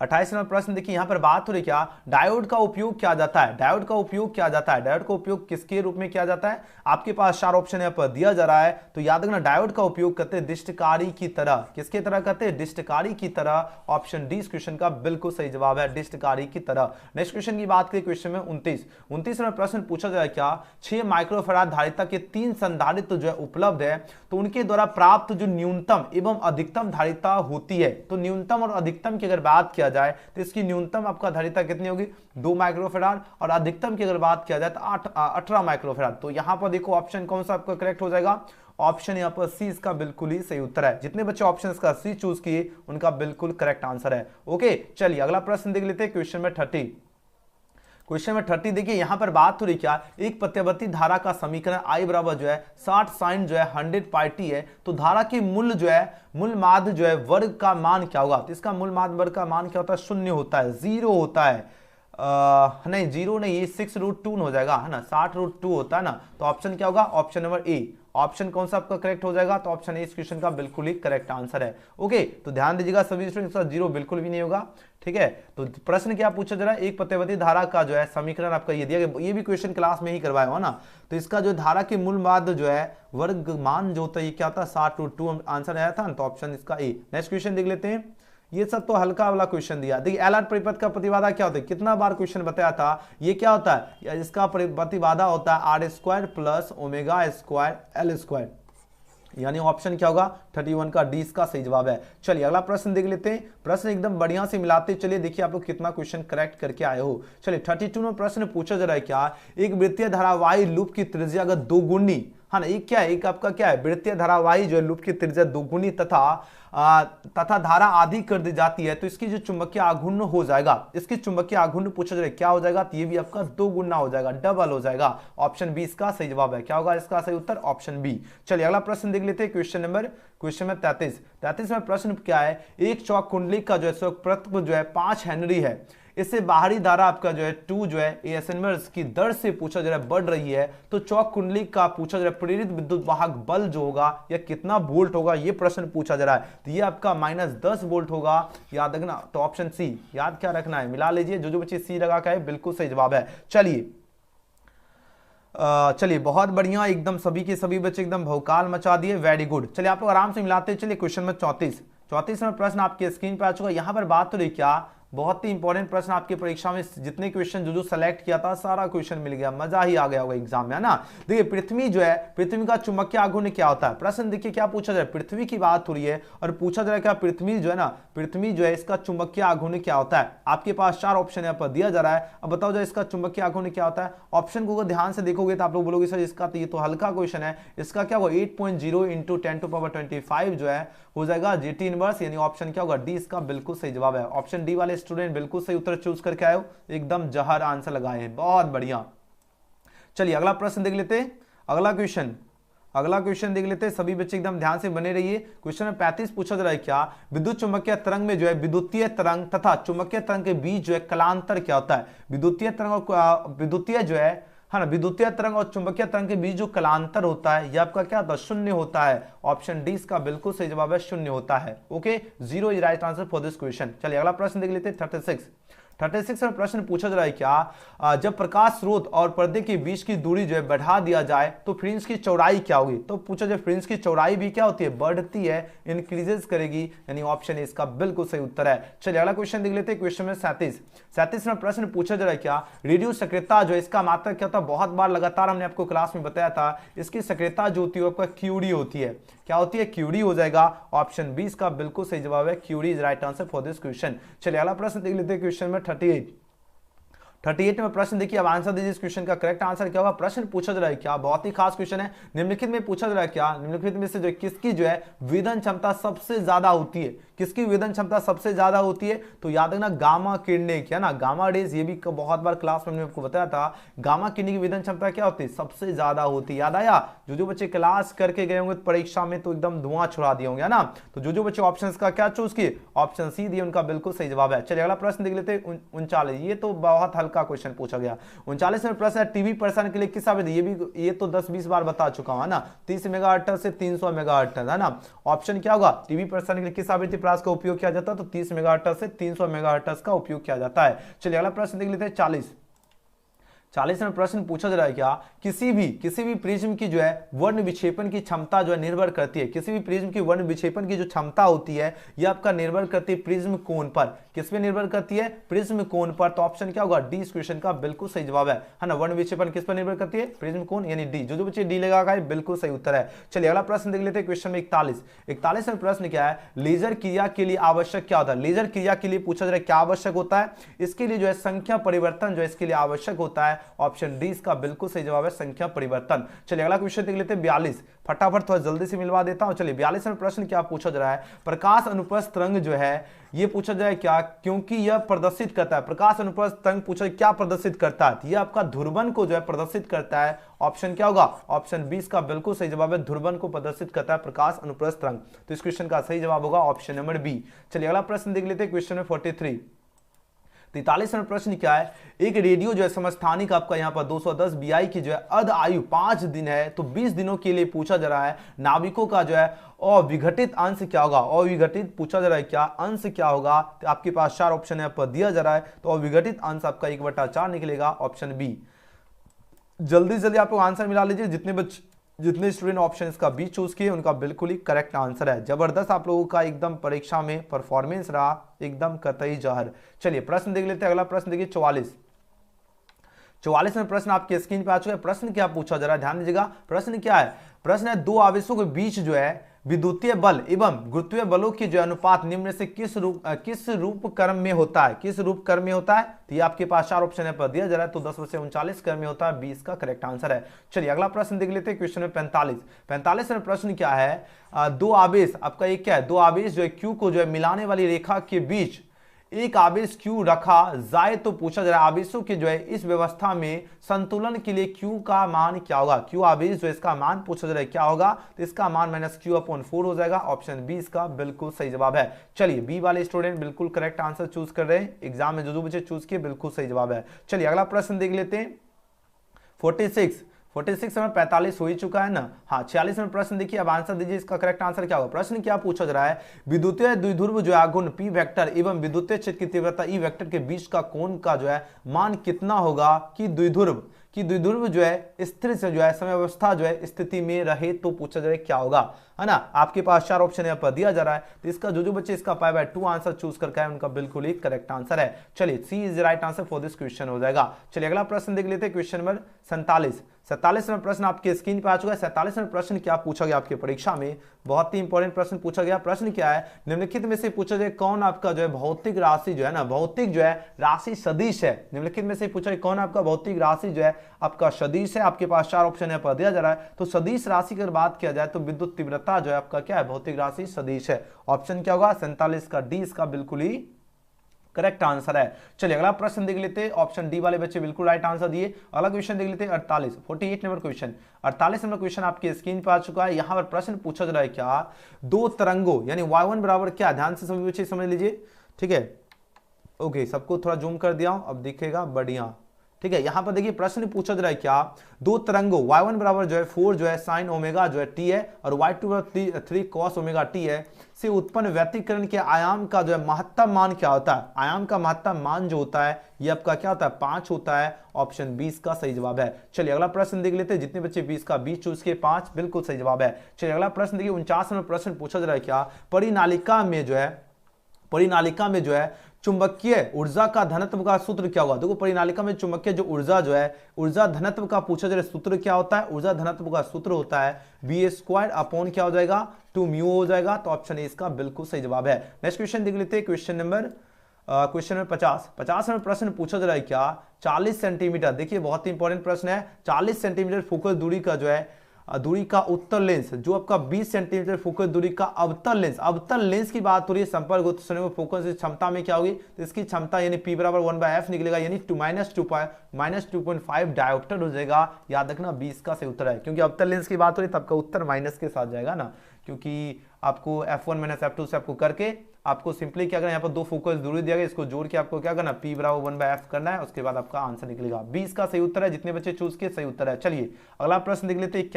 28 नंबर प्रश्न देखिए, यहां पर बात हो रही क्या, डायोड का उपयोग किया जाता है। डायोड का उपयोग किया जाता है, डायोड का उपयोग किसके रूप में किया जाता है। आपके पास 4 ऑप्शन यहां पर दिया जा रहा है, तो याद रखना डायोड का उपयोग करते हैं दिष्टकारी की तरह। किसके तरह करते हैं, दिष्टकारी की तरह। ऑप्शन डी इस क्वेश्चन का बिल्कुल सही जवाब है, दिष्टकारी की तरह। नेक्स्ट क्वेश्चन की बात करें, क्वेश्चन में 29 नंबर प्रश्न पूछा जाए क्या, 6 माइक्रोफैराड धारिता के 3 संधारित्र जो है उपलब्ध है, तो उनके द्वारा प्राप्त जो न्यूनतम एवं अधिकतम धारिता होती है। तो न्यूनतम और अधिकतम की अगर बात किया जाए तो इसकी न्यूनतम आपका धारिता कितनी होगी, 2 माइक्रोफैराड, और अधिकतम की अगर बात किया जाए तो 18 माइक्रोफैराड। तो यहां पर देखो ऑप्शन कौन सा आपका करेक्ट हो जाएगा, ऑप्शन यहां पर सी इसका बिल्कुल ही सही उत्तर है। जितने बच्चे ऑप्शन का सी चूज किए उनका बिल्कुल करेक्ट आंसर है। ओके, चलिए अगला प्रश्न देख लेते हैं, क्वेश्चन में 30 देखिए, यहां पर बात हो रही क्या, एक प्रत्यावर्ती धारा का समीकरण I बराबर जो है 60 साइन जो है 100 पाई टी है। तो धारा की मूल जो है मूल माध्य जो है वर्ग का मान क्या होगा, तो इसका मूल माध्य वर्ग का मान क्या होता है, 0 होता है, 0 होता है। नहीं 0 नहीं, ये 6√2 हो जाएगा है ना, 60√2 होता है ना। तो ऑप्शन क्या होगा, ऑप्शन नंबर ए। ऑप्शन कौन सा आपका करेक्ट हो जाएगा, तो ऑप्शन ए इस क्वेश्चन का बिल्कुल ही करेक्ट आंसर है। ओके, तो ध्यान दीजिएगा सभी स्टूडेंट्स, 0 बिल्कुल भी नहीं होगा, ठीक है। तो प्रश्न क्या पूछा जा रहा है, एक प्रत्यावर्ती धारा का जो है समीकरण आपका ये दिया गया, ये भी क्वेश्चन क्लास में ही करवाया हुआ ना। तो इसका जो धारा के मूल माध्य जो है वर्ग मान जो होता है, ये क्या था, 60√2 आंसर आया था, तो ऑप्शन इसका ए। नेक्स्ट क्वेश्चन देख लेते हैं, ये सब तो हल्का वाला क्वेश्चन दिया। देखिए एल आर परिपथ का प्रतिबाधा क्या होता है, कितना बार क्वेश्चन बताया था, ये क्या होता है, इसका प्रतिबाधा होता है R² प्लस ओमेगा² L², यानी ऑप्शन क्या होगा, 31 का डी इसका सही जवाब है। चलिए अगला प्रश्न देख लेते हैं, प्रश्न एकदम बढ़िया से मिलाते चलिए, देखिए आप लोग कितना क्वेश्चन करेक्ट करके आए हो। चलिए 32 में प्रश्न पूछा जा रहा है क्या, एक वृत्तीय धारावाही लूप की त्रिज्या अगर दोगुनी, हाँ ना, एक क्या है, एक आपका क्या है, वृत्तीय धारावाही जो है लूप की त्रिज्या दोगुनी तथा धारा आधी कर दी जाती है, तो इसकी जो चुंबकीय आघूर्ण हो जाएगा, इसकी चुंबकीय आघूर्ण पूछा जा रहा है क्या हो जाएगा, तो ये भी आपका 2 गुना हो जाएगा, डबल हो जाएगा। ऑप्शन बी इसका सही जवाब है। क्या होगा इसका सही उत्तर, ऑप्शन बी। चलिए अगला प्रश्न देख लेते हैं, क्वेश्चन में 33 में प्रश्न क्या है, एक चौक कुंडली का जो है स्वप्रत्व जो है 5 हेनरी है, इससे बाहरी धारा आपका जो है 2 जो है एस इनवर्स की दर से पूछा जा रहा है बढ़ रही है, तो चौक कुंडली का पूछा जा रहा है प्रेरित विद्युत वाहक बल जो होगा या कितना वोल्ट होगा, ये प्रश्न पूछा जा रहा है। तो ये आपका -10 वोल्ट होगा, याद रखना। तो ऑप्शन सी याद क्या रखना है, मिला लीजिए, जो बच्चे सी लगा का है बिल्कुल सही जवाब है। चलिए बहुत बढ़िया, एकदम सभी के सभी बच्चे एकदम भौकाल मचा दिए, वेरी गुड। चलिए आप लोग आराम से मिलाते चलिए। क्वेश्चन में 34 में प्रश्न आपके स्क्रीन पर आ चुका है। यहां पर बात हो रही क्या, बहुत ही इंपॉर्टेंट प्रश्न आपकी परीक्षा में, जितने क्वेश्चन जो सेलेक्ट किया था सारा क्वेश्चन मिल गया, मजा ही आ गया होगा एग्जाम में, है ना। देखिए पृथ्वी जो है, पृथ्वी का चुंबकीय आघूर्ण क्या होता है, प्रश्न देखिए क्या पूछा जाए, पृथ्वी की बात हो रही है और पूछा जा रहा है क्या पृथ्वी जो है ना, पृथ्वी जो है इसका चुंबकीय आघूर्ण क्या होता है। आपके पास 4 ऑप्शन यहाँ पर दिया जा रहा है, अब बताओ जो इसका चुंबकीय आघूर्ण क्या होता है। ऑप्शन को ध्यान से देखोगे तो आप लोग बोलोगे सर इसका तो ये तो हल्का क्वेश्चन है, इसका क्या होगा 8.0 × 10⁻25 जो है हो जाएगा GT इनवर्स, यानी ऑप्शन क्या होगा डी इसका बिल्कुल सही जवाब है। ऑप्शन डी वाले स्टूडेंट बिल्कुल सही उत्तर चूज करके आए हो, एकदम जहर आंसर लगाए हैं, बहुत बढ़िया। चलिए अगला प्रश्न देख लेते हैं। अगला क्वेश्चन देख लेते हैं। सभी बच्चे एकदम ध्यान से बने रहिए। क्वेश्चन में 35 पूछा जा रहा है क्या, विद्युत चुंबकीय तरंग में जो है विद्युतीय तरंग तथा चुंबकीय तरंग के बीच जो है कलांतर क्या होता है। विद्युतीय तरंग और विद्युतीय जो है ना, विद्युतीय तरंग और चुंबकीय तरंग के बीच जो कलांतर होता है यह आपका क्या होता है, शून्य होता है। ऑप्शन डी इसका बिल्कुल सही जवाब है, शून्य होता है। Okay, 0 is right answer for this question. चलिए अगला प्रश्न देख लेते हैं। 36 में प्रश्न पूछा जा रहा है क्या, जब प्रकाश स्रोत और पर्दे के बीच की दूरी जो है बढ़ा दिया जाए तो फ्रिंज की चौड़ाई क्या होगी। तो पूछा जाए फ्रिंज की चौड़ाई भी क्या होती है, बढ़ती है, इंक्रीजेस करेगी, यानी ऑप्शन ए इसका बिल्कुल सही उत्तर है। चलिए अगला क्वेश्चन देख लेते हैं। क्वेश्चन में 37 में प्रश्न पूछा जा रहा है क्या, रेडियो सक्रियता जो है इसका मात्रक क्या होता है। बहुत बार लगातार हमने आपको क्लास में बताया था, इसकी सक्रियता जो होती है आपका क्यूडी होती है। क्या होती है, क्यूडी हो जाएगा। ऑप्शन बी इसका बिल्कुल सही जवाब है, QD is right answer for this question. चलिए अगला प्रश्न देख लेते हैं। क्वेश्चन में 38 में प्रश्न देखिए, अब आंसर दीजिए। इस क्वेश्चन का करेक्ट आंसर क्या होगा। प्रश्न पूछा जा रहा है क्या, बहुत ही खास क्वेश्चन है। निम्नलिखित में पूछा जा रहा है क्या, निम्नलिखित में से जो किसकी जो है वेदन क्षमता सबसे ज्यादा होती है। किसकी वेदन क्षमता सबसे ज्यादा होती है, तो याद रखना गामा किरणें, क्या ना, गामा रेज। ये भी बहुत बार क्लास में आपको बताया था, गामा किरणें की वेदन क्षमता क्या होती है, सबसे ज्यादा होती है। याद आया, जो बच्चे क्लास करके गए होंगे परीक्षा में तो एकदम धुआं छुड़ा दिए होंगे, है ना। तो जो बच्चे ऑप्शन का क्या चूज किए, ऑप्शन सी दिए, उनका बिल्कुल सही जवाब है। चलिए अगला प्रश्न देख लेते हैं। 39, ये तो बहुत हल्का क्वेश्चन पूछा गया। 39 में प्रश्न है, टीवी प्रसारण के लिए किस आवृत्ति, ये तो 10-20 बार बता चुका हूं, है ना। 30 मेगाहर्ट्ज से 300 मेगाहर्ट्ज, है ना। ऑप्शन क्या होगा, टीवी प्रसारण के लिए किस आवृत्ति प्रास का उपयोग किया जाता है, तो 30 मेगाहर्ट्ज से 300 मेगाहर्ट्ज का उपयोग किया जाता है। चलिए अगला प्रश्न देख लेते हैं। 40 में प्रश्न पूछा जा रहा है क्या, किसी भी प्रिज्म की जो है वर्ण विक्षेपण की क्षमता जो है निर्भर करती है। किसी भी प्रिज्म की वर्ण विक्षेपण की जो क्षमता होती है यह आपका निर्भर करती है प्रिज्म कोण पर। किस पे निर्भर करती है, प्रिज्म कोण पर। तो ऑप्शन क्या होगा, डी इस क्वेश्चन का बिल्कुल सही जवाब है ना। वर्ण विक्षेपण किस पर निर्भर करती है, प्रिज्म कोण, यानी डी। जो बच्चे डी लगा बिल्कुल सही उत्तर है। चलिए अगला प्रश्न देख लेते हैं। क्वेश्चन में 41 में प्रश्न क्या है, लेजर क्रिया के लिए आवश्यक क्या होता है। लेजर क्रिया के लिए पूछा जा रहा है क्या आवश्यक होता है, इसके लिए जो है संख्या परिवर्तन जो है इसके लिए आवश्यक होता है। ऑप्शन डी इसका बिल्कुल सही जवाब है, संख्या परिवर्तन। चलिए अगला क्वेश्चन देख लेते हैं। 42, फटाफट थोड़ा जल्दी से मिलवा देता हूं। चलिए 42 में प्रश्न क्या पूछा जा रहा है, प्रकाश अनुप्रस्थ तरंग जो है ये पूछा जाए क्या, क्योंकि यह प्रदर्शित करता है। प्रकाश अनुप्रस्थ तरंग पूछा क्या प्रदर्शित करता है, यह आपका ध्रुवन को जो है प्रदर्शित करता है। ऑप्शन क्या होगा, ऑप्शन 20 का बिल्कुल सही जवाब है, ध्रुवन को प्रदर्शित करता है प्रकाश अनुप्रस्थ तरंग। तो इस क्वेश्चन का सही जवाब होगा ऑप्शन नंबर बी। चलिए अगला प्रश्न देख लेते हैं। क्वेश्चन में 43 में प्रश्न क्या है, एक रेडियो जो है समस्थानिक आपका यहाँ पर 210 बीआई की जो है अर्ध आयु 5 दिन है, तो 20 दिनों के लिए पूछा जा रहा है नाविकों का जो है अविघटित अंश क्या होगा। अविघटित पूछा जा रहा है क्या, अंश क्या होगा। तो आपके पास 4 ऑप्शन यहाँ पर दिया जा रहा है, तो अविघटित अंश आपका 1/4 निकलेगा, ऑप्शन बी। जल्दी आप लोग आंसर मिला लीजिए। जितने स्टूडेंट ऑप्शन इसका बी चूज किए उनका बिल्कुल ही करेक्ट आंसर है। जबरदस्त आप लोगों का एकदम परीक्षा में परफॉर्मेंस रहा, एकदम कतई जहर। चलिए प्रश्न देख लेते हैं। अगला प्रश्न देखिए 44 में प्रश्न आपके स्क्रीन पे आ चुका है। प्रश्न क्या पूछा जा रहा है, ध्यान दीजिएगा। प्रश्न क्या है, प्रश्न है दो आवेशों के बीच जो है विद्युतीय बल एवं गुरुत्वीय बलों की जो अनुपात निम्न से किस रूप क्रम में होता है। किस रूप क्रम में होता है, तो ये आपके पास 4 ऑप्शन पर दिया जा रहा है, तो 10/39 क्रम में होता है, 20 का करेक्ट आंसर है। चलिए अगला प्रश्न देख लेते हैं। क्वेश्चन में 45 में प्रश्न क्या है, दो आवेश आपका एक क्या है, दो आवेश जो है क्यू को जो है मिलाने वाली रेखा के बीच एक आवेश क्यू रखा जाए, तो पूछा जा रहा है आवेशों के जो है इस व्यवस्था में संतुलन के लिए क्यू का मान क्या होगा। क्यू आवेश जो इसका मान पूछा जा रहा है क्या होगा, तो इसका मान -q/4 हो जाएगा। ऑप्शन बी इसका बिल्कुल सही जवाब है। चलिए बी वाले स्टूडेंट बिल्कुल करेक्ट आंसर चूज कर रहे हैं, एग्जाम में जो बच्चे चूज किए बिल्कुल सही जवाब है। चलिए अगला प्रश्न देख लेते हैं। 46 में 45 हो ही चुका है ना। हाँ 46 में प्रश्न देखिए, अब आंसर दीजिए, इसका करेक्ट आंसर क्या होगा। प्रश्न क्या पूछा जा रहा है, विद्युतीय द्विध्रुव जो है आघूर्ण P वेक्टर एवं विद्युतीय क्षेत्र की तीव्रता E वेक्टर के बीच का कोण का जो है मान कितना होगा कि द्विध्रुव जो है स्थिर से जो है समयावस्था जो है स्थिति में रहे, तो पूछा जाए क्या होगा, है ना। आपके पास 4 ऑप्शन यहाँ पर दिया जा रहा है, तो इसका जो बच्चे इसका 5/2 आंसर चूज करके उनका बिल्कुल ही करेक्ट आंसर है। चलिए c is right answer for this question हो जाएगा। चलिए अगला प्रश्न देख लेते हैं। क्वेश्चन नंबर 47 में प्रश्न आपके स्क्रीन पे आ चुका है। 47 में प्रश्न क्या पूछा गया आपके परीक्षा में, बहुत ही इंपॉर्टेंट प्रश्न पूछा गया। प्रश्न क्या है, निम्नलिखित में से पूछा जाए कौन आपका जो है भौतिक राशि जो है ना, भौतिक जो है राशि सदिश है। निम्नलिखित में से पूछा जाए कौन आपका भौतिक राशि जो है आपका सदिश है। आपके पास 4 ऑप्शन यहाँ पर दिया जा रहा है, तो सदिश राशि की बात किया जाए तो विद्युत तीव्रता जो है आपका क्या है, भौतिक राशि सदिश है। ऑप्शन क्या होगा, 47 का डी इसका बिल्कुल ही करेक्ट आंसर है। चलिए अगला प्रश्न देख लेते हैं, ऑप्शन डी वाले बच्चे बिल्कुल राइट आंसर दिए। अगला क्वेश्चन देख लेते हैं 48 नंबर क्वेश्चन। 48 नंबर क्वेश्चन आपकी स्क्रीन पर आ चुका है। यहां पर प्रश्न पूछा जा रहा है क्या, दो तरंगों यानी y1 बराबर क्या, ध्यान से सभी बच्चे समझ लीजिए, ठीक है। ओके, सबको थोड़ा जूम कर दिया हूं, अब दिखेगा बढ़िया, ठीक है। यहां पर देखिए प्रश्न पूछा जा रहा है क्या, दो तरंगों y1 बराबर जो है 4 जो है साइन ओमेगा जो है t है और y2 बराबर 3 कॉस ओमेगा t है से उत्पन्न व्यतिकरण के आयाम का जो है महत्तम मान क्या होता है। आयाम का महत्तम मान जो होता है ये आपका क्या होता है, 5 होता है। ऑप्शन 20 का सही जवाब है। चलिए अगला प्रश्न देख लेते हैं, जितने बच्चे 20 का 20 चूज के 5 बिल्कुल सही जवाब है। चलिए अगला प्रश्न देखिए 49 नंबर प्रश्न पूछा जा रहा है क्या, परिनालिका में जो है चुंबकीय ऊर्जा का धनत्व का सूत्र क्या होगा। देखो परिनालिका में चुंबकीय जो ऊर्जा जो है, ऊर्जा धनत्व का पूछा जा रहा है, सूत्र क्या होता है, ऊर्जा धनत्व का सूत्र होता है v² अपॉन क्या हो जाएगा, 2 म्यू हो जाएगा। तो ऑप्शन ए इसका बिल्कुल सही जवाब है। नेक्स्ट क्वेश्चन देख लेते हैं, क्वेश्चन नंबर 50 में प्रश्न पूछा जा रहा है क्या, 40 सेंटीमीटर, देखिए बहुत ही इंपॉर्टेंट प्रश्न है, 40 सेंटीमीटर फोकस दूरी का जो है दूरी का उत्तल लेंस जो आपका 20 सेंटीमीटर फोकस दूरी का अवतल लेंस की बात हो रही है, संपर्क उत्सर्जन में फोकस की क्षमता में क्या होगी, तो इसकी क्षमता यानी P बराबर 1/f निकलेगा, यानी -2.5 डायोप्टर हो जाएगा। याद रखना 20 का सही उत्तर है, क्योंकि अवतल लेंस की बात हो रही है तब का उत्तर माइनस के साथ जाएगा ना, क्योंकि आपको f1 - f2 से आपको करके आपको सिंपली क्या करना है, यहाँ पर दो फोकस दूरी दिया गया, इसको जोड़ के आपको क्या करना, P बराबर 1/f करना है, उसके बाद आपका आंसर निकलेगा। 20 का सही उत्तर है, जितने बच्चे चूज किए सही उत्तर है। चलिए अगला प्रश्न देख लेते हैं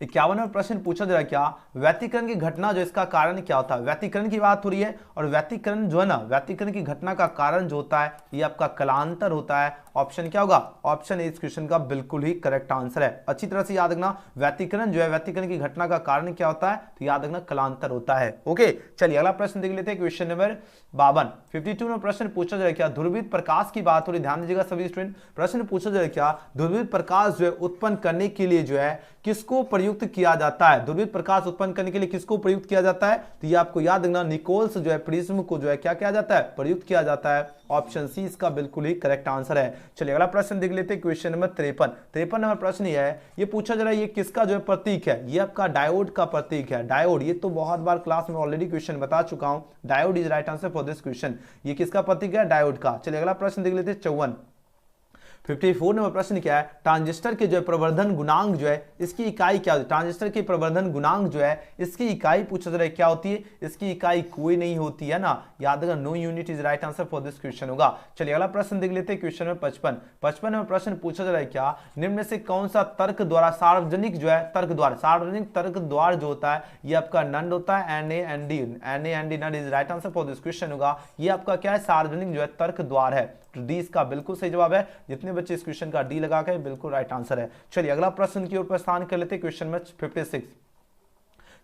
51 प्रश्न पूछा जा रहा है क्या, व्यतिकरण की घटना जो इसका कारण क्या होता है। व्यतिकरण की बात हो रही है और व्यतिकरण जो है ना, व्यतिकरण की घटना का कारण जो होता है ये आपका कलांतर होता है। ऑप्शन क्या होगा, ऑप्शन ए इस क्वेश्चन का बिल्कुल ही करेक्ट आंसर है। अच्छी तरह से याद रखना, व्यतिकरण जो है, व्यतिकरण की घटना का कारण क्या होता है, तो याद रखना कलांतर होता है। ओके, चलिए अगला प्रश्न देख लेते हैं, क्वेश्चन नंबर 52 में प्रश्न पूछा जा रहा है क्या, ध्रुवित प्रकाश की बात हो रही है, ध्यान दीजिएगा सभी स्टूडेंट। प्रश्न पूछा जा रहा है क्या, ध्रुवित प्रकाश जो है उत्पन्न करने के लिए जो है किसको प्रयुक्त किया जाता है। ध्रुवित प्रकाश उत्पन्न करने के लिए किसको प्रयुक्त किया जाता है, तो ये आपको याद रखना, निकोल्स जो है प्रिज्म को जो है क्या किया जाता है, प्रयुक्त किया जाता है। ऑप्शन सी इसका बिल्कुल ही करेक्ट आंसर है। चलिए अगला प्रश्न देख लेते हैं, क्वेश्चन नंबर 53 नंबर प्रश्न ये है, ये पूछा जा रहा है ये किसका जो है प्रतीक है, ये आपका डायोड का प्रतीक है। डायोड, ये तो बहुत बार क्लास में ऑलरेडी क्वेश्चन बता चुका हूं, diode is right answer for this question. ये किसका प्रतीक है, डायोड का। चलिए अगला प्रश्न देख लेते हैं 54 नंबर प्रश्न क्या है, ट्रांजिस्टर के जो है प्रवर्धन गुणांक जो है इसकी इकाई क्या होती है। ट्रांजिस्टर की प्रवर्धन गुणांक जो है इसकी इकाई पूछा जा रहा है क्या होती है, इसकी इकाई कोई नहीं होती है ना, याद रखना, no unit is right answer for this question होगा। चलिए अगला प्रश्न देख लेते हैं, क्वेश्चन नंबर 55 में प्रश्न पूछा जा रहा है क्या, निम्न में से कौन सा तर्क द्वारा सार्वजनिक जो है सार्वजनिक तर्क द्वार जो होता है ये आपका नंड होता है, NaND NAND is right answer for this question होगा। ये आपका क्या है, सार्वजनिक जो है तर्क द्वार है। तो डी इसका बिल्कुल सही जवाब है, जितने बच्चे इस क्वेश्चन का डी लगा के बिल्कुल राइट आंसर है। चलिए अगला प्रश्न की ओर प्रस्थान कर लेते हैं, क्वेश्चन नंबर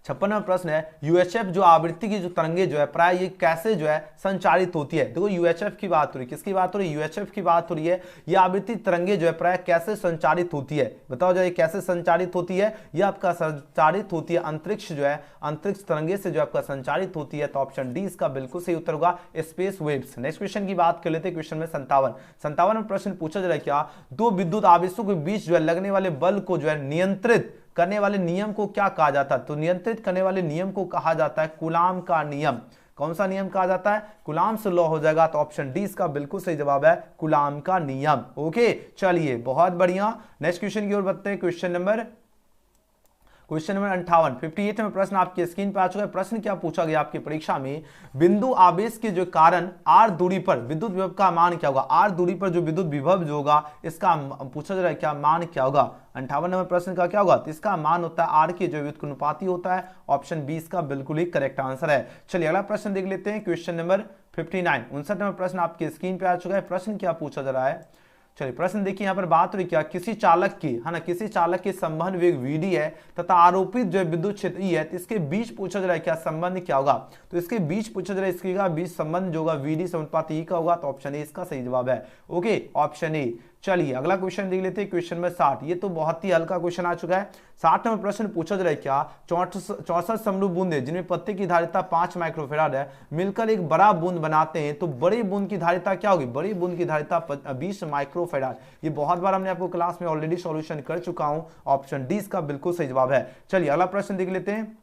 56 प्रश्न है, यूएचएफ जो आवृत्ति की जो तरंगे जो है प्राय ये कैसे जो है संचारित होती है। देखो यूएचएफ की बात हो रही है, किसकी बात हो रही है, यूएचएफ की बात हो रही है। ये आवृत्ति तरंगे जो है प्राय कैसे संचारित होती है, बताओ जाए कैसे संचारित होती है। ये आपका संचारित होती है अंतरिक्ष जो है, अंतरिक्ष तरंगे से जो आपका संचारित होती है। तो ऑप्शन डी इसका बिल्कुल सही उत्तर होगा, स्पेस वेव्स। नेक्स्ट क्वेश्चन की बात कर लेते हैं, क्वेश्चन में 57 में प्रश्न पूछा जा रहा है क्या, दो विद्युत आवेशों के बीच जो है लगने वाले बल को जो है नियंत्रित करने वाले नियम को क्या कहा जाता है। तो नियंत्रित करने वाले नियम को कहा जाता है कूलाम का नियम। कौन सा नियम कहा जाता है, कूलाम्स लॉ हो जाएगा। तो ऑप्शन डी इसका बिल्कुल सही जवाब है, कूलाम का नियम। ओके, चलिए बहुत बढ़िया। नेक्स्ट क्वेश्चन की ओर बढ़ते हैं, क्वेश्चन नंबर 58 में प्रश्न आपकी स्क्रीन पर आ चुका है। प्रश्न क्या पूछा गया आपकी परीक्षा में, बिंदु आवेश के जो कारण r दूरी पर विद्युत विभव का मान क्या होगा। r दूरी पर जो विद्युत विभव जो होगा इसका पूछा जा रहा है क्या मान क्या होगा। 58 नंबर प्रश्न का क्या होगा, तो इसका मान होता है r के जो व्युत्क्रमानुपाती होता है। ऑप्शन बी इसका बिल्कुल ही करेक्ट आंसर है। चलिए अगला प्रश्न देख लेते हैं, क्वेश्चन नंबर 59 नंबर प्रश्न आपकी स्क्रीन पे आ चुका है। प्रश्न क्या पूछा जा रहा है, चलिए प्रश्न देखिए, यहाँ पर बात हो रही क्या, किसी चालक की है ना, किसी चालक के संबंध वेग vd है तथा आरोपित जो है विद्युत क्षेत्र E है, तो इसके बीच पूछा जा रहा है क्या संबंध क्या होगा। तो इसके बीच पूछा जा रहा है, इसके बीच संबंध जो होगा vd समानुपात E का होगा। तो ऑप्शन ए इसका सही जवाब है। Okay, option A. चलिए अगला क्वेश्चन देख लेते हैं, क्वेश्चन नंबर 60। ये तो बहुत ही हल्का क्वेश्चन आ चुका है। 60 नंबर प्रश्न पूछा जा रहा है क्या, 64 समरूप बूंदे जिनमें पत्ते की धारिता 5 माइक्रोफेराड है मिलकर एक बड़ा बूंद बनाते हैं, तो बड़ी बूंद की धारिता क्या होगी, बड़ी बूंद की धारिता 20 माइक्रोफेराड। ये बहुत बार हमने आपको क्लास में ऑलरेडी सॉल्यूशन कर चुका हूं। ऑप्शन डी इसका बिल्कुल सही जवाब है। चलिए अगला प्रश्न देख लेते हैं,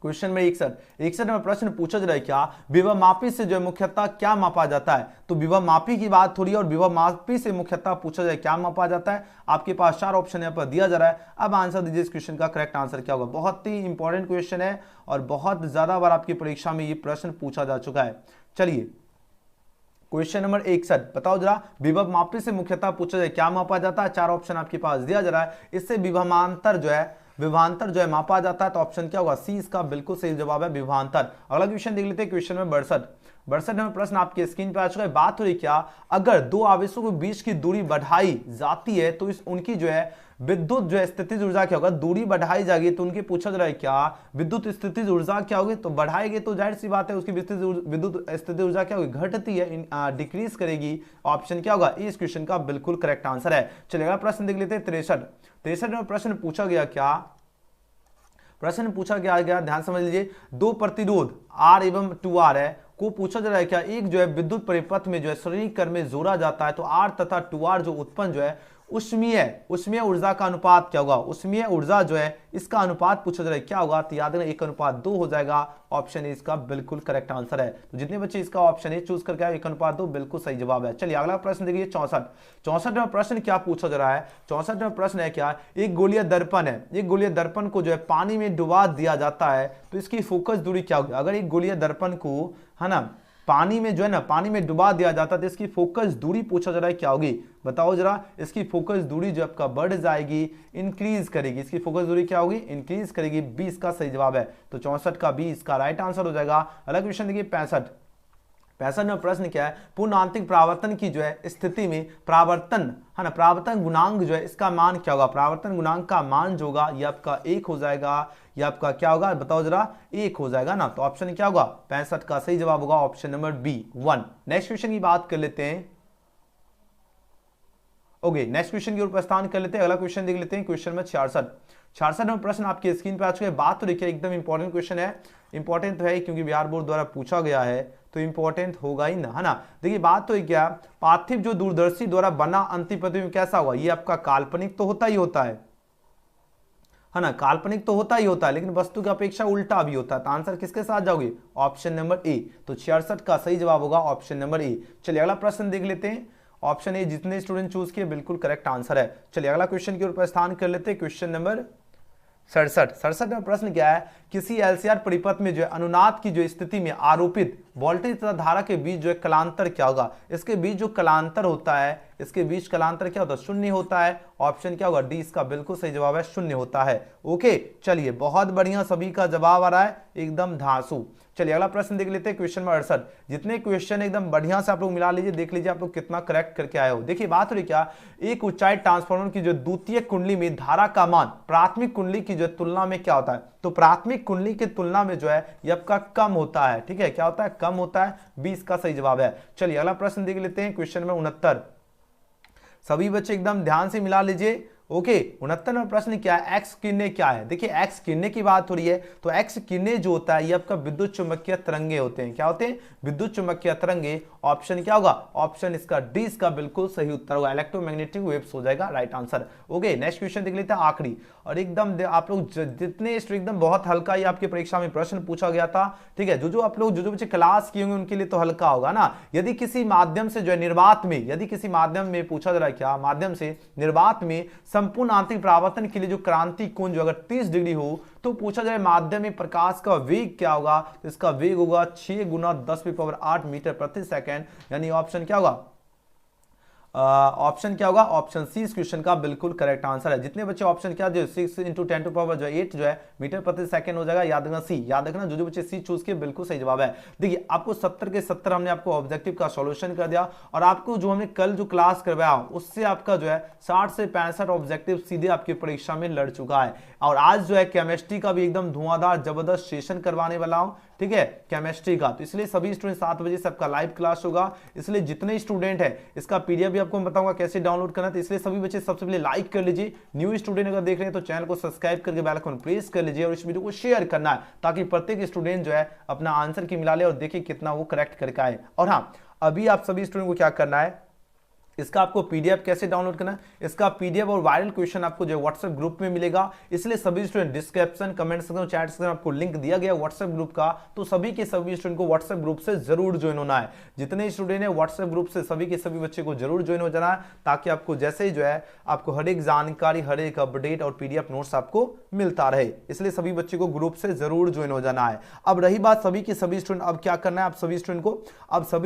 क्वेश्चन में 61 में प्रश्न पूछा जा रहा है क्या विभव मापी से जो है मुख्यतः क्या मापा जाता है। तो विभव मापी की बात हो रही है और विभव मापी से मुख्यतः पूछा जाए क्या मापा जाता है। आपके पास 4 ऑप्शन यहाँ पर दिया जा रहा है। अब आंसर दीजिए इस क्वेश्चन का करेक्ट आंसर क्या होगा। बहुत ही इंपॉर्टेंट क्वेश्चन है और बहुत ज्यादा बार आपकी परीक्षा में ये प्रश्न पूछा जा चुका है। चलिए क्वेश्चन नंबर 61 बताओ जरा, विभव मापी से मुख्यतः पूछा जाए क्या मापा जाता है। 4 ऑप्शन आपके पास दिया जा रहा है। इससे विभवांतर जो है मापा जाता है। तो ऑप्शन क्या होगा, सी इसका बिल्कुल सही जवाब है, विभवांतर। अगला क्वेश्चन देख लेते हैं, क्वेश्चन नंबर 62 में प्रश्न आपके स्क्रीन पे आ चुका है। बात हो रही क्या, अगर दो आवेशों के बीच की दूरी बढ़ाई जाती है तो इस उनकी जो है विद्युत जो है स्थितिज ऊर्जा क्या होगा। दूरी बढ़ाई जाएगी तो उनके पूछा जा रहा है क्या विद्युत स्थितिज ऊर्जा क्या होगी। तो बढ़ाएगी तो जाहिर सी बात है उसकी विद्युत स्थितिज ऊर्जा क्या होगी, घटती है, डिक्रीज करेगी। ऑप्शन क्या होगा, इस क्वेश्चन का बिल्कुल करेक्ट आंसर है। चलिए प्रश्न देख लेते हैं 63 में प्रश्न पूछा गया क्या, प्रश्न पूछा गया ध्यान समझ लीजिए। दो प्रतिरोध R एवं 2R है को पूछा जा रहा है क्या एक जो है विद्युत परिपथ में जो है श्रेणी क्रम में जोड़ा जाता है। तो R तथा 2R जो उत्पन्न जो है उष्मीय ऊर्जा का अनुपात क्या होगा, उष्मीय ऊर्जा जो है इसका अनुपात पूछा जा रहा है क्या होगा। तो याद रखना 1:2 हो जाएगा। ऑप्शन ए इसका बिल्कुल करेक्ट आंसर है। तो जितने बच्चे इसका ऑप्शन ए चूज करके आए 1:2 बिल्कुल सही जवाब है। चलिए अगला प्रश्न देखिए 64 में प्रश्न क्या पूछा जा रहा है। 64 में प्रश्न है क्या, एक गोलीय दर्पण है, एक गोलीय दर्पण को जो है पानी में डुबा दिया जाता है तो इसकी फोकस दूरी क्या होगी। अगर एक गोलीय दर्पण को है ना पानी में जो है ना पानी में डुबा दिया जाता है तो इसकी फोकस दूरी पूछा जा रहा है क्या होगी। बताओ जरा, इसकी फोकस दूरी जो आपका बढ़ जाएगी, इंक्रीज करेगी। इसकी फोकस दूरी क्या होगी, इंक्रीज करेगी। 20 का सही जवाब है। तो 64 का 20 का राइट आंसर हो जाएगा। अलग क्वेश्चन देखिए 65 में प्रश्न क्या है, पूर्ण आंतरिक परावर्तन की जो है स्थिति में परावर्तन है ना परावर्तन गुणांक जो है इसका मान क्या होगा। परावर्तन गुणांक का मान जो होगा ये आपका 1 हो जाएगा, ये आपका क्या होगा बताओ जरा, 1 हो जाएगा ना। तो ऑप्शन क्या होगा, 65 का सही जवाब होगा option number B 1। Next question की बात कर लेते हैं। ओके नेक्स्ट क्वेश्चन की ओर प्रस्थान कर लेते हैं। अगला क्वेश्चन देख लेते हैं, क्वेश्चन में 66 में प्रश्न आपके स्क्रीन पे आ चुके हैं। बात तो देखिए एकदम इंपॉर्टेंट क्वेश्चन है, इंपॉर्टेंट तो है क्योंकि बिहार बोर्ड द्वारा पूछा गया है तो इंपॉर्टेंट होगा ही ना, है ना। देखिए बात तो क्या, पार्थिव जो दूरदर्शी द्वारा बना अंतिम प्रतिबिंब कैसा होगा। ये आपका काल्पनिक तो होता ही होता है ना, काल्पनिक तो होता ही होता है लेकिन वस्तु की अपेक्षा उल्टा भी होता है। तो आंसर किसके साथ जाओगे, ऑप्शन नंबर ए। तो 66 का सही जवाब होगा ऑप्शन नंबर ए। चलिए अगला प्रश्न देख लेते हैं। ऑप्शन ए जितने स्टूडेंट चूज किए बिल्कुल करेक्ट आंसर है। चलिए अगला क्वेश्चन की ओर प्रस्थान कर लेते हैं। क्वेश्चन नंबर 67 में प्रश्न क्या है, किसी एलसीआर परिपथ में जो है अनुनाद की जो स्थिति में आरोपित वोल्टेज तथा धारा के बीच जो है कलांतर क्या होगा। इसके बीच जो कलांतर होता है, इसके बीच कलांतर क्या होता है, शून्य होता है। ऑप्शन क्या होगा, डी इसका बिल्कुल सही जवाब है, शून्य होता है। ओके चलिए बहुत बढ़िया, सभी का जवाब आ रहा है एकदम धांसू। चलिए अगला प्रश्न देख लेते हैं। क्वेश्चन नंबर 68, जितने क्वेश्चन एकदम बढ़िया से आप लोग मिला लीजिए, देख लीजिए आप लोग कितना करेक्ट करके आए हो। देखिए बात हो रही क्या, एक ऊंचाई ट्रांसफार्मर की जो द्वितीय कुंडली में धारा का मान प्राथमिक कुंडली की जो तुलना में क्या होता है। तो प्राथमिक कुंडली की तुलना में जो है ये आपका कम होता है। ठीक है, क्या होता है, कम होता है। 20 का सही जवाब है। चलिए अगला प्रश्न देख लेते हैं। क्वेश्चन नंबर 69, सभी बच्चे एकदम ध्यान से मिला लीजिए। ओके 69 में प्रश्न क्या है, एक्स किरणें क्या है। देखिए एक्स किरणें की बात हो रही है तो एक्स किरणें जो होता है ये आपका विद्युत चुंबकीय तरंगे होते हैं। क्या होते हैं, विद्युत चुंबकीय तरंगे। ऑप्शन क्या होगा, ऑप्शन इसका डी इसका बिल्कुल सही उत्तर होगा, इलेक्ट्रोमैग्नेटिक वेव्स हो जाएगा right answer. Okay next question देख लेते हैं आखिरी, और एकदम आप लोग जितने एकदम बहुत हल्का ही आपकी परीक्षा में प्रश्न पूछा गया था। ठीक है, जो आप लोग जो बच्चे क्लास किए होंगे उनके लिए तो हल्का होगा ना। यदि किसी माध्यम से जो है निर्वात में, यदि किसी माध्यम में पूछा जा रहा है क्या, माध्यम से निर्वात में संपूर्ण आंतरिक परावर्तन के लिए जो क्रांति कोण जो अगर 30 डिग्री हो तो पूछा जाए माध्यम में प्रकाश का वेग क्या होगा। तो इसका वेग होगा 6 गुना 10⁸ मीटर प्रति सेकंड, यानी ऑप्शन क्या होगा, ऑप्शन क्या होगा, ऑप्शन सी इस क्वेश्चन का बिल्कुल करेक्ट आंसर है। जितने बच्चे ऑप्शन क्या जो 6 × 10⁸ जो है मीटर प्रति सेकंड हो जाएगा। याद रखना सी, याद रखना जो बच्चे सी चूज किए बिल्कुल सही जवाब है। देखिए आपको 70 के 70 हमने आपको ऑब्जेक्टिव का सॉल्यूशन कर दिया, और आपको जो हमने कल जो क्लास करवाया उससे आपका जो है 60 से 65 ऑब्जेक्टिव सीधे आपकी परीक्षा में लड़ चुका है। और आज जो है केमिस्ट्री का भी एकदम धुआंधार जबरदस्त सेशन करवाने वाला हूं। ठीक है, केमिस्ट्री का, तो इसलिए सभी स्टूडेंट 7 बजे से आपका लाइव क्लास होगा। इसलिए जितने स्टूडेंट है इसका पीडीएफ भी आपको बताऊंगा कैसे डाउनलोड करना। तो इसलिए सभी बच्चे सबसे पहले लाइक कर लीजिए, न्यू स्टूडेंट अगर देख रहे हैं तो चैनल को सब्सक्राइब करके बेल आइकन प्रेस कर लीजिए, और इस वीडियो को शेयर करना है ताकि प्रत्येक स्टूडेंट जो है अपना आंसर की मिला ले और देखिए कितना वो करेक्ट करके आए। और हाँ, अभी आप सभी स्टूडेंट को क्या करना है, इसका आपको पीडीएफ कैसे डाउनलोड करना है, इसका पीडीएफ और वायरल क्वेश्चन आपको जो व्हाट्सएप ग्रुप में मिलेगा। इसलिए सभी student description, comment section, chat section आपको लिंक दिया गया व्हाट्सएप ग्रुप का, तो सभी के सभी स्टूडेंट को व्हाट्सएप ग्रुप से जरूर ज्वाइन होना है। जितने स्टूडेंट है व्हाट्सएप ग्रुप से सभी के सभी बच्चे को जरूर ज्वाइन हो जाना है, ताकि आपको जैसे ही जो है आपको हर एक जानकारी, हर एक अपडेट और पीडीएफ नोट्स आपको मिलता रहे। इसलिए सभी बच्चे को ग्रुप से जरूर ज्वाइन हो जाना है। अब रही बात सभी के सभी स्टूडेंट, अब क्या करना है आप सभी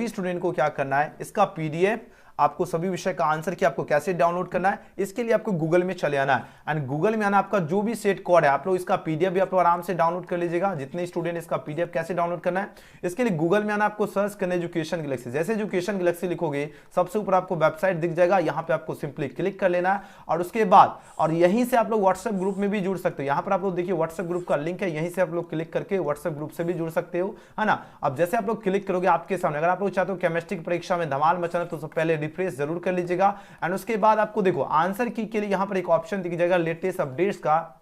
स्टूडेंट को क्या करना है, इसका पीडीएफ आपको सभी विषय का आंसर की आपको कैसे डाउनलोड करना है, इसके लिए आपको गूगल में चले आना है। एंड गूगल में आना, आपका जो भी सेट कोड है आप लोग इसका पीडीएफ भी आप लोग आराम से डाउनलोड कर लीजिएगा। जितने स्टूडेंट इसका पीडीएफ कैसे डाउनलोड करना है, इसके लिए गूगल में आना, आपको सर्च करना एजुकेशन गैलेक्सी। जैसे एजुकेशन गैलेक्सी लिखोगे सबसे ऊपर आपको वेबसाइट दिख जाएगा, यहाँ पे आपको सिंपली क्लिक कर लेना है। और उसके बाद और यहीं से आप लोग व्हाट्सएप ग्रुप में भी जुड़ सकते हो। यहाँ पर आप लोग देखिए व्हाट्सएप ग्रुप का लिंक है, यहीं से आप लोग क्लिक करके व्हाट्सएप ग्रुप से भी जुड़ सकते हो, है ना। अब जैसे आप लोग क्लिक करोगे आपके सामने, अगर आप लोग चाहते हो केमिस्ट्री की परीक्षा में धमाल मचाना तो सबसे पहले रिफ्रेश जरूर कर लीजिएगा। एंड उसके बाद आपको देखो आंसर की के लिए यहां पर एक ऑप्शन दिख जाएगा लेटेस्ट अपडेट्स का,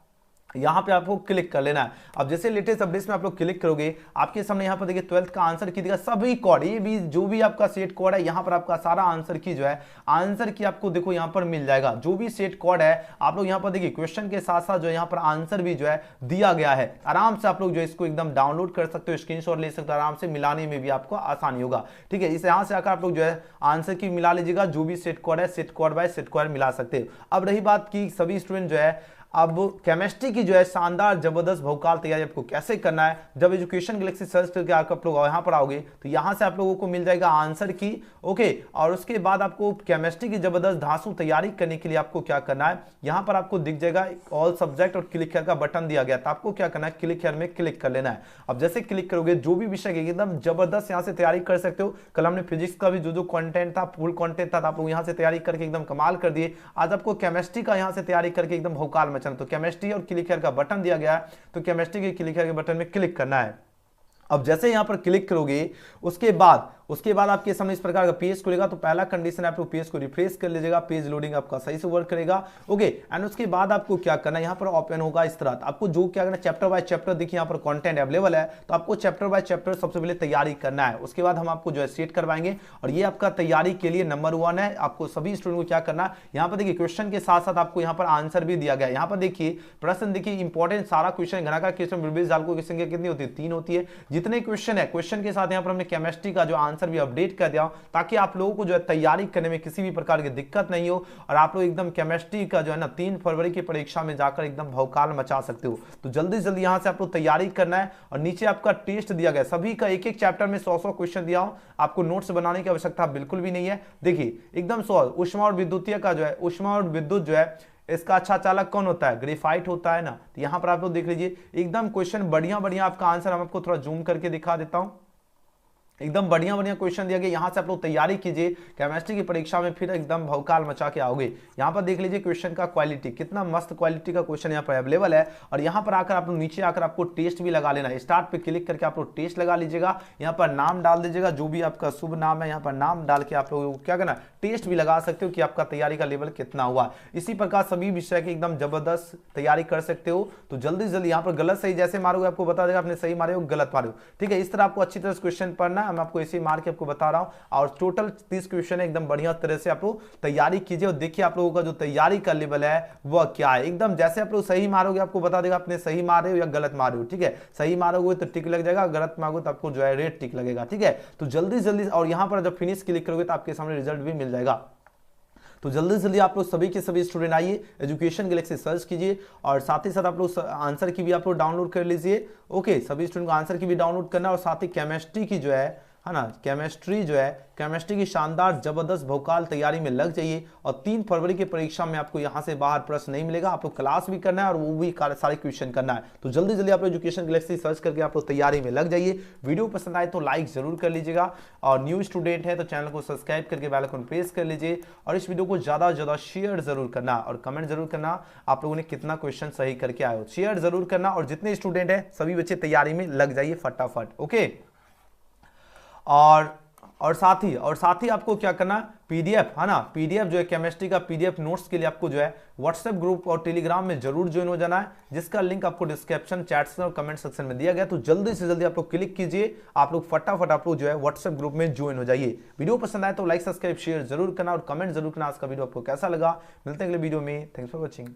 यहां पे आपको क्लिक कर लेना है। अब जैसे लेटेस्ट अपडेट्स में आप लोग क्लिक करोगे आपके सामने यहां पर देखिए 12th का आंसर की दिखा, सभी कोड, ये भी जो भी आपका सेट कोड है यहां पर आपका सारा आंसर की जो है आंसर की आपको देखो यहां पर मिल जाएगा। जो भी सेट कोड है आप लोग यहां पर देखिए क्वेश्चन के साथ साथ जो यहां पर आंसर भी जो है दिया गया है। आराम से आप लोग जो इसको एकदम डाउनलोड कर सकते हो, स्क्रीनशॉट ले सकते हो, आराम से मिलाने में भी आपको आसानी होगा। ठीक है, इस यहां से आकर आप लोग जो है आंसर की मिला लीजिएगा, जो भी सेट कोड है set code by set code मिला सकते हो। अब रही बात की सभी स्टूडेंट जो है अब केमिस्ट्री की जो है शानदार जबरदस्त भौकाल तैयारी आपको कैसे करना है, जब एजुकेशन गैलेक्सी सर्च करके आप लोग यहां पर आओगे तो यहां से आप लोगों को मिल जाएगा आंसर की, ओके। और उसके बाद आपको केमिस्ट्री की जबरदस्त धांसू तैयारी करने के लिए आपको क्या करना है, यहां पर आपको दिख जाएगा ऑल सब्जेक्ट और क्लिक हियर का बटन दिया गया, तो आपको क्या करना है क्लिक हियर में क्लिक कर लेना है। अब जैसे क्लिक करोगे जो भी विषय की एकदम जबरदस्त यहां से तैयारी कर सकते हो। कल हमने फिजिक्स का भी जो कंटेंट था, फुल कंटेंट था, आप लोग यहां से तैयारी करके एकदम कमाल कर दिए। आज आपको केमिस्ट्री का यहां से तैयारी करके एकदम भौकाल मचाना, तो केमिस्ट्री और क्लिक हियर का बटन दिया गया है, तो केमिस्ट्री के क्लिक हियर के बटन में क्लिक करना है। अब जैसे यहां पर क्लिक करोगे उसके बाद आपके सामने इस प्रकार का पेज खुलेगा। तो पहला कंडीशन है आप लोग पेज को रिफ्रेश कर लीजिएगा, पेज लोडिंग आपका सही से वर्क करेगा, ओके। एंड उसके बाद आपको क्या करना है, यहां पर ओपन होगा इस तरह, आपको जो क्या करना है चैप्टर बाय चैप्टर, देखिए यहां पर कंटेंट अवेलेबल है, तो आपको चैप्टर बाय चैप्टर सबसे पहले तैयारी करना है। उसके बाद हम आपको जो है सेट करवाएंगे, और ये आपका तैयारी के लिए नंबर 1 है। आपको सभी स्टूडेंट को क्या करना है, यहां पर देखिए क्वेश्चन के साथ साथ आपको यहां पर आंसर भी दिया गया है। यहां पर देखिए प्रश्न देखिए इंपॉर्टेंट सारा क्वेश्चन, घनाकार क्वेश्चन, विभिन्न जालकों की संख्या कितनी होती है, 3 होती है। जितने क्वेश्चन है, क्वेश्चन के साथ यहां पर हमने केमिस्ट्री का जो आंसर भी अपडेट कर दिया, ताकि आप लोगों को जो है तैयारी करने में किसी भी प्रकार की दिक्कत नहीं हो, और आप लोग एकदम केमिस्ट्री का जो है ना 3 फरवरी की परीक्षा में जाकर एकदम भौकाल मचा सकते हो। तो जल्दी जल्दी यहां से आप लोग तैयारी करना है। और नीचे आपका टेस्ट दिया गया, सभी का एक एक चैप्टर में 100-100 क्वेश्चन दिया हो, आपको नोट्स बनाने की आवश्यकता बिल्कुल भी नहीं है। देखिए एकदम 100, ऊष्मा और विद्युतीय का जो है, ऊष्मा और विद्युत जो है इसका अच्छा चालक कौन होता है, ग्रेफाइट होता है ना। तो यहां पर आप लोग देख लीजिए एकदम क्वेश्चन बढ़िया बढ़िया आपका आंसर, हम आपको थोड़ा जूम करके दिखा देता हूं। एकदम बढ़िया बढ़िया क्वेश्चन दिया गया, यहां से आप लोग तैयारी कीजिए केमिस्ट्री की परीक्षा में, फिर एकदम भौकाल मचा के आओगे। यहां पर देख लीजिए क्वेश्चन का क्वालिटी, कितना मस्त क्वालिटी का क्वेश्चन यहां पर अवेलेबल है। और यहां पर आकर आप लोग नीचे आकर आपको टेस्ट भी लगा लेना है। स्टार्ट पे क्लिक करके आप लोग टेस्ट लगा लीजिएगा, यहां पर नाम डाल दीजिएगा, जो भी आपका शुभ नाम है यहां पर नाम डाल के आप लोग क्या करना, टेस्ट भी लगा सकते हो कि आपका तैयारी का लेवल कितना हुआ। इसी प्रकार सभी विषय की एकदम जबरदस्त तैयारी कर सकते हो। तो जल्दी जल्दी यहां पर गलत सही जैसे मारोगे आपको बता देगा आपने सही मारे हो गलत मारे हो, ठीक है। इस तरह आपको अच्छी तरह से क्वेश्चन पढ़ना है, हम आपको इसी मार आपको बता रहा हूं। और टोटल 30 क्वेश्चन है, एकदम बढ़िया तरह से आप लोग तैयारी कीजिए, और देखिए आप लोगों का जो तैयारी का लेवल है वह क्या है। एकदम जैसे आप लोग सही मारोगे आपको बता देगा आपने सही मारे हो या गलत मारे हो, ठीक है। सही मारोगे तो टिक लग जाएगा, गलत मारोगे तो आपको जो है रेड टिक लगेगा, ठीक है। तो जल्दी जल्दी, और यहां पर जब फिनिश क्लिक करोगे तो आपके सामने रिजल्ट भी मिल जाएगा। तो जल्दी जल्दी आप लोग सभी के सभी स्टूडेंट आइए, एजुकेशन गैलेक्सी सर्च कीजिए, और साथ ही साथ आप लोग आंसर की भी आप लोग डाउनलोड कर लीजिए, ओके। सभी स्टूडेंट को आंसर की भी डाउनलोड करना, और साथ ही केमिस्ट्री की जो है ना, केमिस्ट्री जो है, केमिस्ट्री की शानदार जबरदस्त भौकाल तैयारी में लग जाइए। और 3 फरवरी की परीक्षा में आपको यहां से बाहर प्रश्न नहीं मिलेगा, आपको क्लास भी करना है और वो भी सारे क्वेश्चन करना है। तो जल्दी जल्दी आप एजुकेशन गैलेक्सी सर्च करके आप लोग तैयारी में लग जाइए। वीडियो पसंद आए तो लाइक जरूर कर लीजिएगा, और न्यू स्टूडेंट है तो चैनल को सब्सक्राइब करके बेल आइकन प्रेस कर लीजिए, और इस वीडियो को ज्यादा से ज्यादा शेयर जरूर करना, और कमेंट जरूर करना आप लोगों ने कितना क्वेश्चन सही करके आए हो, शेयर जरूर करना। और जितने स्टूडेंट है सभी बच्चे तैयारी में लग जाइए फटाफट, ओके। और और साथ ही आपको क्या करना, पीडीएफ है ना, पीडीएफ जो है केमिस्ट्री का पीडीएफ नोट्स के लिए आपको जो है व्हाट्सएप ग्रुप और टेलीग्राम में जरूर ज्वाइन हो जाना है, जिसका लिंक आपको डिस्क्रिप्शन, चैट सेक्शन और कमेंट सेक्शन में दिया गया। तो जल्दी से जल्दी आप लोग क्लिक कीजिए, आप लोग फटाफट आप लोग जो है व्हाट्सएप ग्रुप में ज्वाइन हो जाइए। वीडियो पसंद आए तो लाइक सब्सक्राइब शेयर जरूर करना और कमेंट जरूर करना आज का वीडियो आपको कैसा लगा। मिलते हैं अगले वीडियो में, थैंक्स फॉर वॉचिंग।